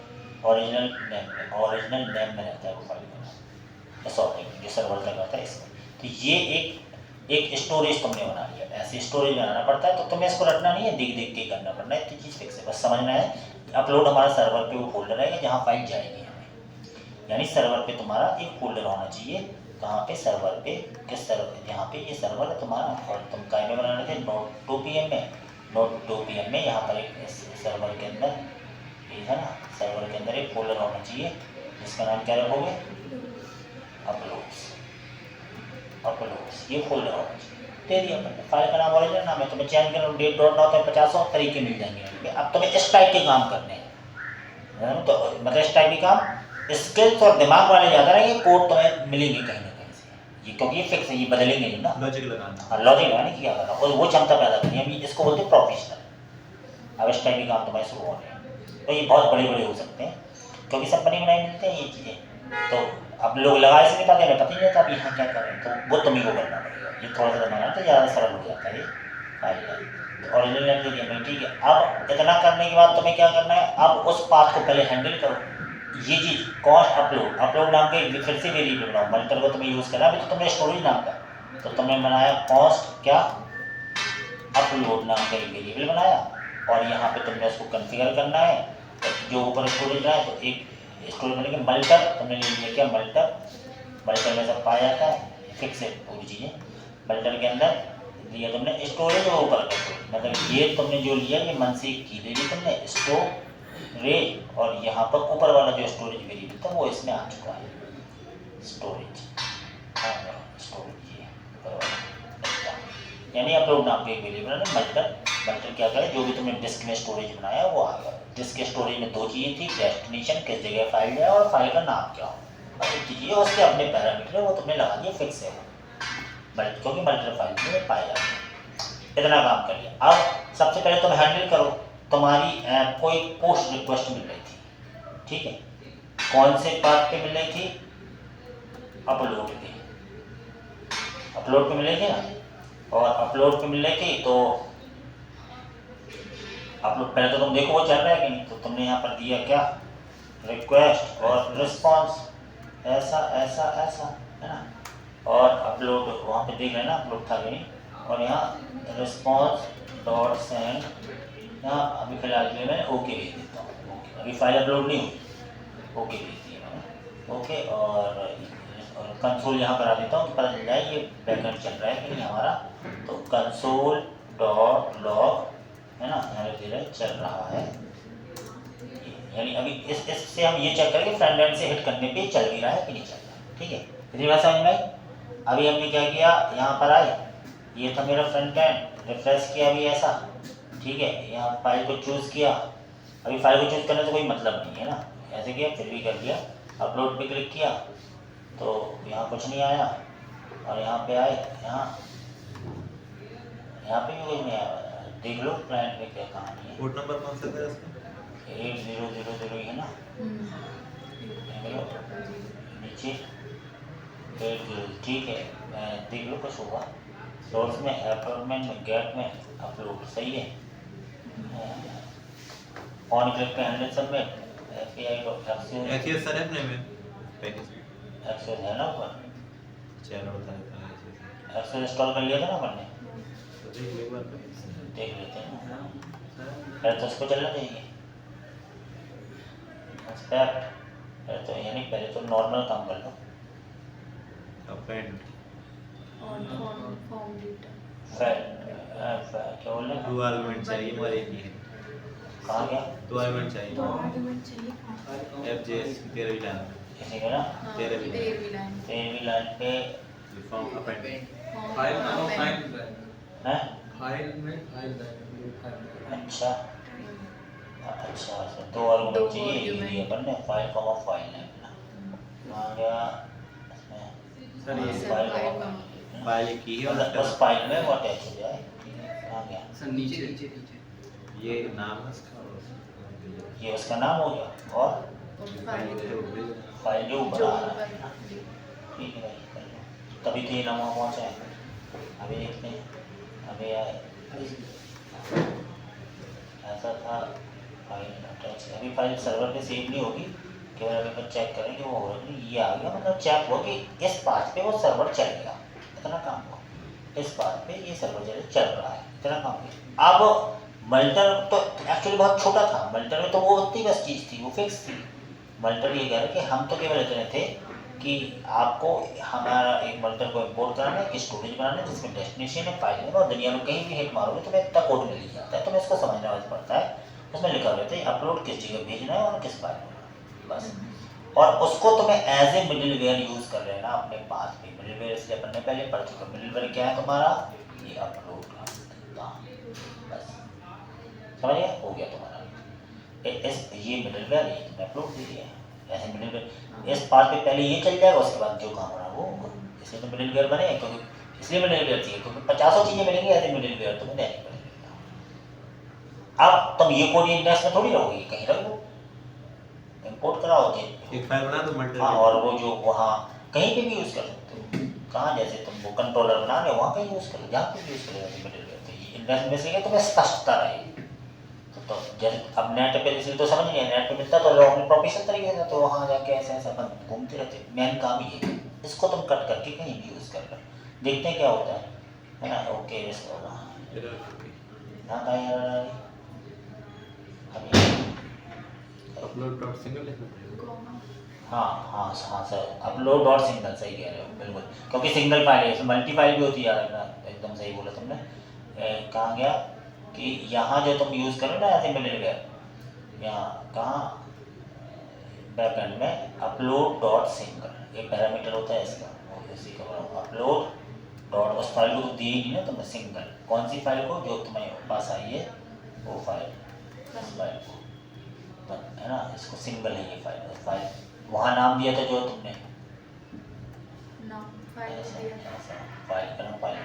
ओरिजिनल नेम में रहता है वो फाइल का नाम, सॉरी ये सर्वर तक आता है इसमें। तो ये एक स्टोरेज तुमने बना लिया, ऐसे स्टोरेज बनाना पड़ता है। तो तुम्हें इसको रटना नहीं है, देख के करना पड़ना है, इतनी चीज़ फिक्स है, बस समझना है। अपलोड हमारा सर्वर पे वो फोल्डर है जहाँ फाइल जाएगी हमें, यानी सर्वर पे तुम्हारा एक फोल्डर होना चाहिए, कहाँ पे, सर्वर पे, किस सर्वर, यहाँ पे ये सर्वर है तुम्हारा, और तुम काय में बना रहे थे, Node2PM में, यहाँ पर एक सर्वर के अंदर ये है ना, सर्वर के अंदर एक फोल्डर होना चाहिए जिसका नाम क्या रखोगे, अपलोड्स, ये फोल्डर होना चाहिए। दे दिया मैंने, फाइल का नाम ओरिजिनल नाम है, तुम्हें चैन के date.now तो 50 तरीके मिल जाएंगे। अब तुम्हें इस टाइप के काम करने हैं, तो मतलब इस टाइप के काम स्किल्स और दिमाग वाले ज़्यादा रहेंगे, कोड तुम्हें मिलेंगे कहीं ना कहीं से, ये क्योंकि ये फिक्स है, ये बदलेंगे नहीं ना, लॉजिक लगाना। हाँ लॉजिक लगाने की क्या करना, और वो क्षमता पैदा करनी है, अभी इसको बोलते हैं प्रोफेशनल। अब इस टाइप के काम तुम्हारे शुरू हो रहे हैं, तो ये बहुत बड़े हो सकते हैं, क्योंकि सब बने बनाए मिलते हैं ये चीज़ें। तो अब लोग लगाए से नहीं पाते, हमें पता ही नहीं रहता अभी यहाँ क्या कर रहे हैं, तो वो तुम्हें को करना पड़ेगा। ये थोड़ा सा बनाना तो ज़्यादा सरल हो जाता है ये फाइल। ओरिजिनल नेम दे दिया मैंने, ठीक है। अब इतना करने के बाद तुम्हें क्या करना है, अब उस पाथ को पहले हैंडल करो। ये चीज़ कॉस्ट अपलोड नाम के फिर से वेरिएबल बनाओ, मल्टर को तुम्हें यूज़ करना, अभी तो तुमने स्टोरेज नाम का, तो तुमने बनाया कॉस्ट क्या, अपलोड नाम का एक वेरिएबल बनाया, और यहाँ पे तुमने उसको कॉन्फ़िगर करना है, तो जो ऊपर स्टोरेज रहा है, तो एक स्टोरेज बनेगा मल्टर, तुमने ले लिया क्या, मल्टर में सब पाया जाता है, फिक्स है पूरी चीज़ें। मल्टर के अंदर लिया तुमने स्टोरेज और ऊपर का स्टोरेज, मतलब ये तुमने जो लिया ये मन से की ले ली तुमने स्टोरेज, और यहाँ पर ऊपर वाला जो स्टोरेज वेरिएबल था वो इसमें आ चुका है, स्टोरेज, हाँ स्टोरेज ये ऊपर वाला, यानी अपलोड नाम के एक वेरिएबल है मल्टर क्या करे, जो भी तुमने डिस्क में स्टोरेज बनाया वो आ गया। डिस्क के स्टोरेज में दो चीज़ें थी, डेस्टिनेशन किस जगह फाइल है और फाइल का नाम क्या हो, और एक चीज़ उसके अपने पैरामीटर वो तुमने लगा दिया फिक्स है वो, क्योंकि मल्टर फाइल में पाए जाते हैं। इतना काम कर लिया। अब सबसे पहले तुम हैंडल करो, तुम्हारी ऐप को एक पोस्ट रिक्वेस्ट मिल रही थी, ठीक है, कौन से पाथ पे मिल रही थी, अपलोड पे मिल रही थी ना, और अपलोड पे मिल रही थी तो अपलोड पहले तो तुम देखो वो चल रहा है कि नहीं, तो तुमने यहाँ पर दिया क्या, रिक्वेस्ट और रिस्पॉन्स, ऐसा ऐसा ऐसा है ना, और अपलोड वहाँ पे देख लेना अपलोड था कि नहीं, और यहाँ रिस्पॉन्स डॉट सेंड, यहाँ अभी फिलहाल के लिए मैं ओके भेज देता हूँ, ओके अभी फाइल अपलोड नहीं हुई, ओके भेज दिया मैंने, ओके, और कंसोल यहाँ करा देता हूँ तो पता चल जाए ये बैकएंड चल रहा है कि नहीं हमारा, तो कंसोल डॉट लॉग है ना, यहाँ धीरे चल रहा है, यानी अभी इससे हम ये चेक करेंगे फ्रंट एंड से हिट करने पे चल भी रहा है कि नहीं चल रहा, ठीक है, इतनी बात समझ में आई। अभी हमने क्या किया, यहाँ पर आए, ये था मेरा फ्रंट एंड, रिफ्रेश किया अभी ऐसा, ठीक है, यहाँ फाइल को चूज़ किया, अभी फाइल को चूज़ करने से कोई मतलब नहीं है ना, ऐसे किया फिर भी कर दिया, अपलोड पे क्लिक किया तो यहाँ कुछ नहीं आया, और यहाँ पे आए, यहाँ पे भी कुछ नहीं आया, देख लो क्लाइंट में क्या कहानी है। पोर्ट नंबर कौन सा था इसका? 8000 है ना, देख लो नीचे 80, ठीक है, देख लो कुछ होगा, सोर्स में अपॉइंटमेंट में गेट में अपलोड सही है, ऑन क्लिक पे हैंडल सबमिट एपीआई को एक्सेस सर अपने में पैकेज एक्सेस है ना ऊपर, चैनल होता है, एक्सेस इंस्टॉल कर लिया था ना अपन ने, तो देख लो एक बार देख लेते हैं ना, पहले तो उसको चलना चाहिए एक्सपेक्ट, पहले तो यानी पहले तो नॉर्मल काम कर लो, अपेंड फॉर्म डेटा क्या बोल रहे हैं, 2 आर्गुमेंट चाहिए हमारे एक ही है, कहाँ गया, 2 आर्गुमेंट चाहिए, दो आर्गुमेंट चाहिए कहाँ? एफजेएस 13वीं लाइन इसी का ना हाँ, 13वीं लाइन 13वीं लाइन। 13वीं लाइन पे फॉर्म अपेंड फाइल हाँ, है, फाइल में फाइल फाइल अच्छा अच्छा, तो 2 आर्गुमेंट दो चाहिए, ये argument। दिया अपन ने, फाइल कॉमा फाइल नेम ना, आ गया इसमें सर ये sir, file file comma comma. File एक ही है, मतलब उस फाइल में वो अटैच हो जाए, आ गया, सर नीचे नीचे नीचे ये नाम है इसका, ये उसका नाम हो गया, और फाइल फाइल जो ऊपर जो आ रहा है, ऊपर, ठीक है भाई कर लो, तभी तो ये नाम वहाँ पहुँचा है, अभी देखते हैं, अभी आए ऐसा था फाइल अटैच, अभी फाइल सर्वर पे सेव नहीं होगी, केवल अभी अपन चेक करेंगे वो हो रहा नहीं, ये आ गया, मतलब चेक हुआ कि इस पाथ पे वो सर्वर चल गया, इतना काम हुआ, इस पाथ पे ये सर्वर चल रहा है, इतना काम हुआ। अब मल्टर तो एक्चुअली बहुत छोटा था, मल्टर में तो वो उतनी बस चीज़ थी, वो फिक्स थी, मल्टर ये कह रहे कि हम तो केवल इतने थे कि आपको हमारा एक मल्टर को इम्पोर्ट कराना है, एक स्टोरेज बनाना है जिसमें डेस्टिनेशन है, फाइल है, और दुनिया में कहीं भी हिट मारोगे तुम्हें इतना कोड मिल जाता है, तुम्हें इसको समझना पड़ता है, उसमें लिखा रहता है अपलोड किस जगह भेजना है और किस फाइल में, बस, और उसको तुम्हें as a middleware use कर लेना अपने पास में, मिडिल वेयर इसलिए अपन ने पहले पढ़ चुका, मिडिल वेयर क्या है तुम्हारा, ये अपलोड का, बस समझ गया, हो गया तुम्हारा ये मिडिल वेयर, ये तुमने अपलोड दे दिया, ऐसे मिडिल वेयर इस पार्ट पे पहले ये चल जाएगा, उसके बाद जो काम हो रहा है वो होगा, इसलिए तो मिडिल वेयर बने, क्योंकि इसलिए मिडिल वेयर चाहिए, क्योंकि 50 चीज़ें मिलेंगी, ऐसे मिडिल वेयर तुम्हें देनी पड़ेगी। अब तुम ये कोड इंडेक्स में थोड़ी रहोगे, कहीं रख दो, इम्पोर्ट कराओ एक फाइल बना दो मल्टर, हाँ, और वो जो वहाँ कहीं पे भी यूज़ कर सकते हो, कहाँ जैसे तुम वो कंट्रोलर बना रहे हो वहाँ कहीं यूज़ करो, जहाँ पे यूज़ करेगा मिडिल वेयर, तो ये इंडेक्स में से तुम्हें स्पष्टता रहेगी। तो जैसे अब नेट पे इसलिए तो समझ नहीं है, नेट पे मिलता तो लोग अपने प्रोफेशनल तरीके से, तो वहाँ जाके ऐसे ऐसे अपन घूमते रहते, मेन काम ही है, इसको तुम कट करके कहीं भी यूज़ कर लो, देखते हैं क्या होता है ना, ओके इसको यहाँ कहीं अपलोड डॉट सिंगल लिखना पड़ेगा, कॉमा, हाँ हाँ हाँ सर, अपलोड डॉट सिंगल, सही कह रहे हो बिल्कुल, क्योंकि सिंगल फाइल है, इसमें मल्टी फाइल भी होती है यार, एकदम सही बोला तुमने। कहाँ गया कि यहाँ जो तुम यूज़ करो ना ऐसे मिडिल वेयर, यहाँ कहाँ बैकएंड में अपलोड डॉट सिंगल, ये पैरामीटर होता है इसका, और इसी का अपलोड डॉट उस फाइल को तो दिए ही नहीं ना तुमने, सिंगल कौन सी फाइल को, जो तुम्हारे पास आई है वो फाइल, इस फाइल को है ना, इसको सिंगल है ये फाइल, उस फाइल वहाँ नाम दिया था जो तुमने, नाम फाइल ऐसा दिया। ऐसा फाइल का नाम file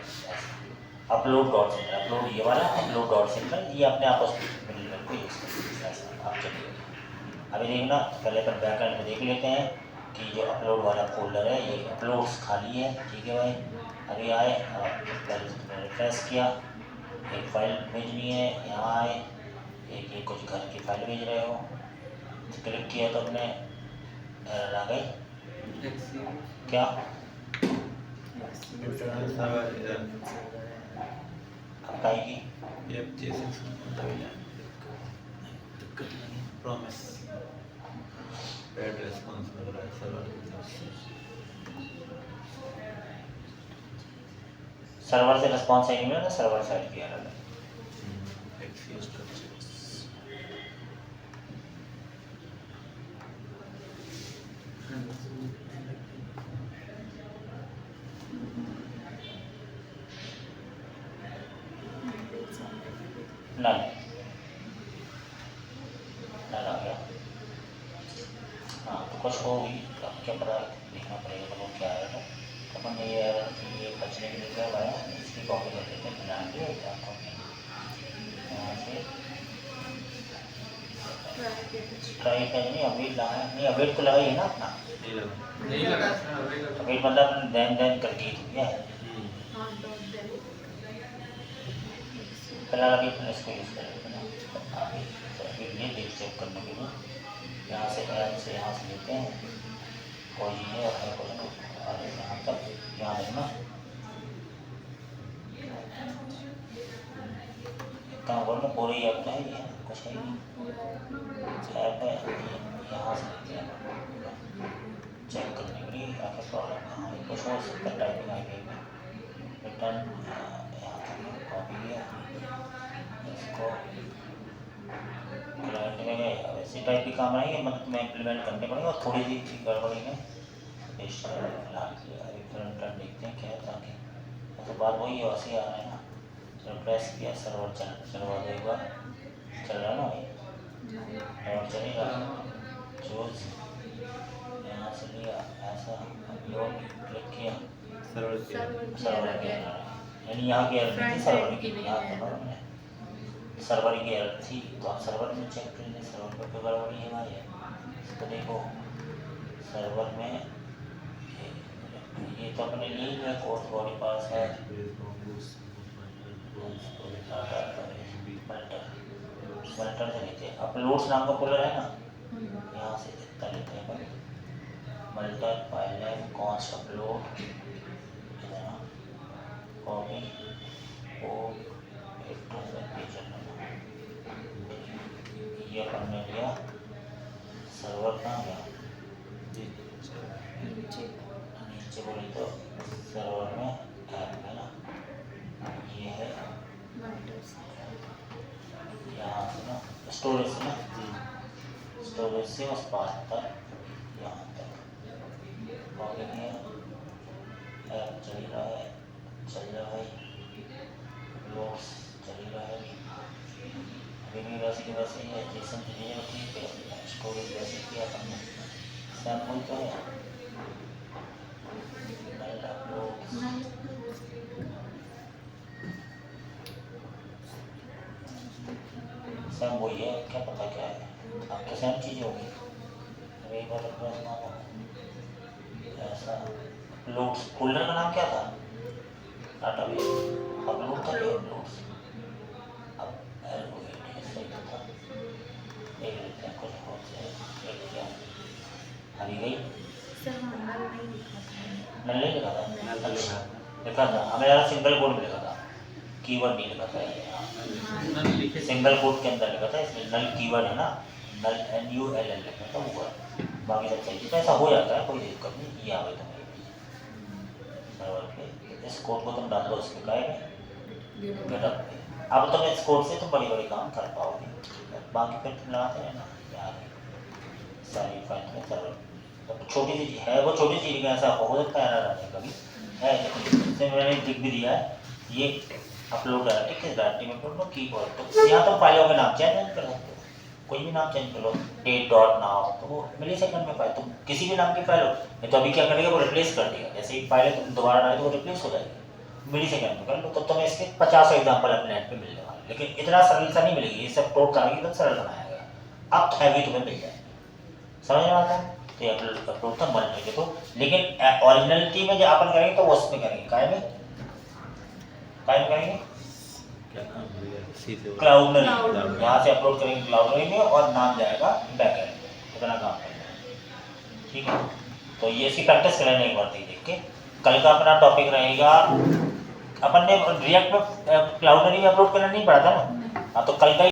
upload dot single, upload ये वाला अपलोड डॉट सिंगल, ये अपने आपस में मिलकर को यूज़ करते ऐसा। आप चलिए अभी देखना, पहले अपन बैकएंड में देख लेते हैं कि जो अपलोड वाला फोल्डर है ये अपलोड्स खाली है, ठीक है भाई। अभी आए, पहले तुमने रिफ्रेश किया, एक फाइल भेजनी है, यहाँ आए, एक ये कुछ घर की फाइल भेज रहे हो, क्लिक किया तो अपने एरर आ गई, क्या अब आएगी, प्रॉमिस बैड रेस्पॉन्स लग रहा है सर्वर की तरफ से। सर्वर से रिस्पॉन्स नहीं मिला ना, सर्वर साइड की एरर है। एक्सक्यूज करते नल नल आ गया, हाँ तो कुछ होगी, अब क्या पता, देखना पड़ेगा तो वो क्या आएगा। तो अपन ये एरर ये बचने के लिए क्या बनाया, इसकी कॉपी कर देते हैं, बना के कॉपी यहाँ से ट्राई करनी, अवेट लगा नहीं, अवेट तो लगाई है ना अपना, नहीं लगा सर, अभी लगा। अवेट मतलब देन कर दी थी क्या है, हाँ डॉट देन पहला लगी फिर इसको यूज़ करेंगे ना आगे। तो अभी ये देख चेक करने के लिए यहाँ से ऐप से यहाँ से लेते हैं, और ये अपने को यहाँ तक यहाँ देखना, कहाँ बोल रहे पूरी ऐप तो है ये, कुछ है ऐप है, यहाँ से लेते हैं चेक करने के लिए आखिर प्रॉब्लम कहाँ है, कुछ हो सकता है टाइपिंग आई गई है, रिटर्न यहाँ तक कॉपी लिया, इसको क्लाइंट में गए, अब ऐसी टाइप की काम आएंगे, मतलब तुम्हें इम्प्लीमेंट करने पड़ेंगे और थोड़ी सी गड़बड़ी में पेस्ट फिलहाल अभी फ्रंट एंड देखते हैं क्या है, ताकि तो बात वही है, वैसे ही आ रहा है ना। रिप्रेस किया, सर्वर चलवा दो एक बार, चल रहा है ना भाई, और चलेगा चूज यहाँ से लिया ऐसा, अपलोड क्लिक किया, सर्वर की एरर, यानी यहाँ की एरर नहीं थी, सर्वर की, यहाँ पर हमने सर्वर की एरर थी, तो आप सर्वर में चेक कर लें, सर्वर पर कोई गड़बड़ी है भाई, इसको देखो सर्वर में ये तो अपने लिए ही कोर्स बॉडी पास है, मल्टर से लेते हैं, अपलोड्स नाम का फोल्डर है ना, यहाँ से इतना लेते हैं मल्टर फाइल है, कॉन्स्ट अपलोड कॉपी और ये अपन ने लिया, सर्वर कहाँ गया, नीचे बोले तो सर्वर में ऐप है ना, ये है यहाँ से ना स्टोरेज से ना, स्टोरेज से उस पास तक यहाँ तक कॉपी किया, ऐप चल रहा है, लोड्स चल रहा है, अभी भी वैसे की वैसे ही है, जेसन चीज़ें होती है, स्टोरेज वैसे किया हमने, सैम्पल तो है सेम वही है, क्या पता क्या है, अब तो सेम चीज़ होगी, अभी एक बार रिफ्रेश मारो, ऐसा लोड्स फोल्डर का नाम क्या था, डाटाबेस अपलोड था ये लोड्स, अब सही तो था, देख लेते हैं कुछ हो से क्या अभी गई, नल नहीं लिखा था, अच्छा लिखा था, हमें यार सिंगल कोड में लिखा था, कीवर्ड नहीं लिखा था, नल लिखे सिंगल कोड के अंदर लिखा था, इसमें नल कीवर्ड है ना, नल NULL लिखा था वो, बाकी सब सही, तो ऐसा हो जाता है, कोई दिक्कत नहीं, ये आ गई सर्वर पे, इस कोड को तुम डाल दो उसके गाइड में गेटअप पे, अब तुम इस कोड से तुम बड़ी बड़ी काम कर पाओगे, बाकी फिर तुम लगाते रहना यार सारी फाइल में सर्वर छोटी सी है, वो छोटी चीज़ का ऐसा हो सकता है ना कभी है, इससे मैंने लिख भी दिया है ये अपलोड है, ठीक है, डायरेक्टली में अपलोड कीबोर्ड, तो यहाँ तो फाइलों के नाम चेंज कर सकते हो, कोई भी नाम चेंज कर लो, date.now, तो वो मिली सेकंड में फाइल, तुम किसी भी नाम की फाइल हो, नहीं तो अभी क्या करेगा वो रिप्लेस कर देगा, जैसे ही फाइल तुम दोबारा डाले तो वो रिप्लेस हो जाएगी, मिली सेकंड में कर लो, तो तुम्हें इसके 50 एग्जाम्पल अपने नेट पे मिलने वाले, लेकिन इतना सरल सा नहीं मिलेगी, ये सब अपलोड करके एकदम सरल बनाया गया, अब हैवी तुम्हें मिल जाए, समझ में आता है, तो ये अपलोड तक बन रही तो, लेकिन ओरिजिनलिटी में जो अपन करेंगे तो वो उसमें करेंगे, काय में करेंगे क्या नाम है इसी से क्लाउडनरी, Cloudnary। यहाँ से अपलोड करेंगे क्लाउडनरी में और नाम जाएगा बैकएंड, इतना काम करना, ठीक है, तो ये इसकी प्रैक्टिस करेंगे एक बार देख के, कल का अपना टॉपिक रहेगा, अपन ने रिएक्ट में क्लाउडनरी में अपलोड करना नहीं पड़ा था ना, हाँ तो कल का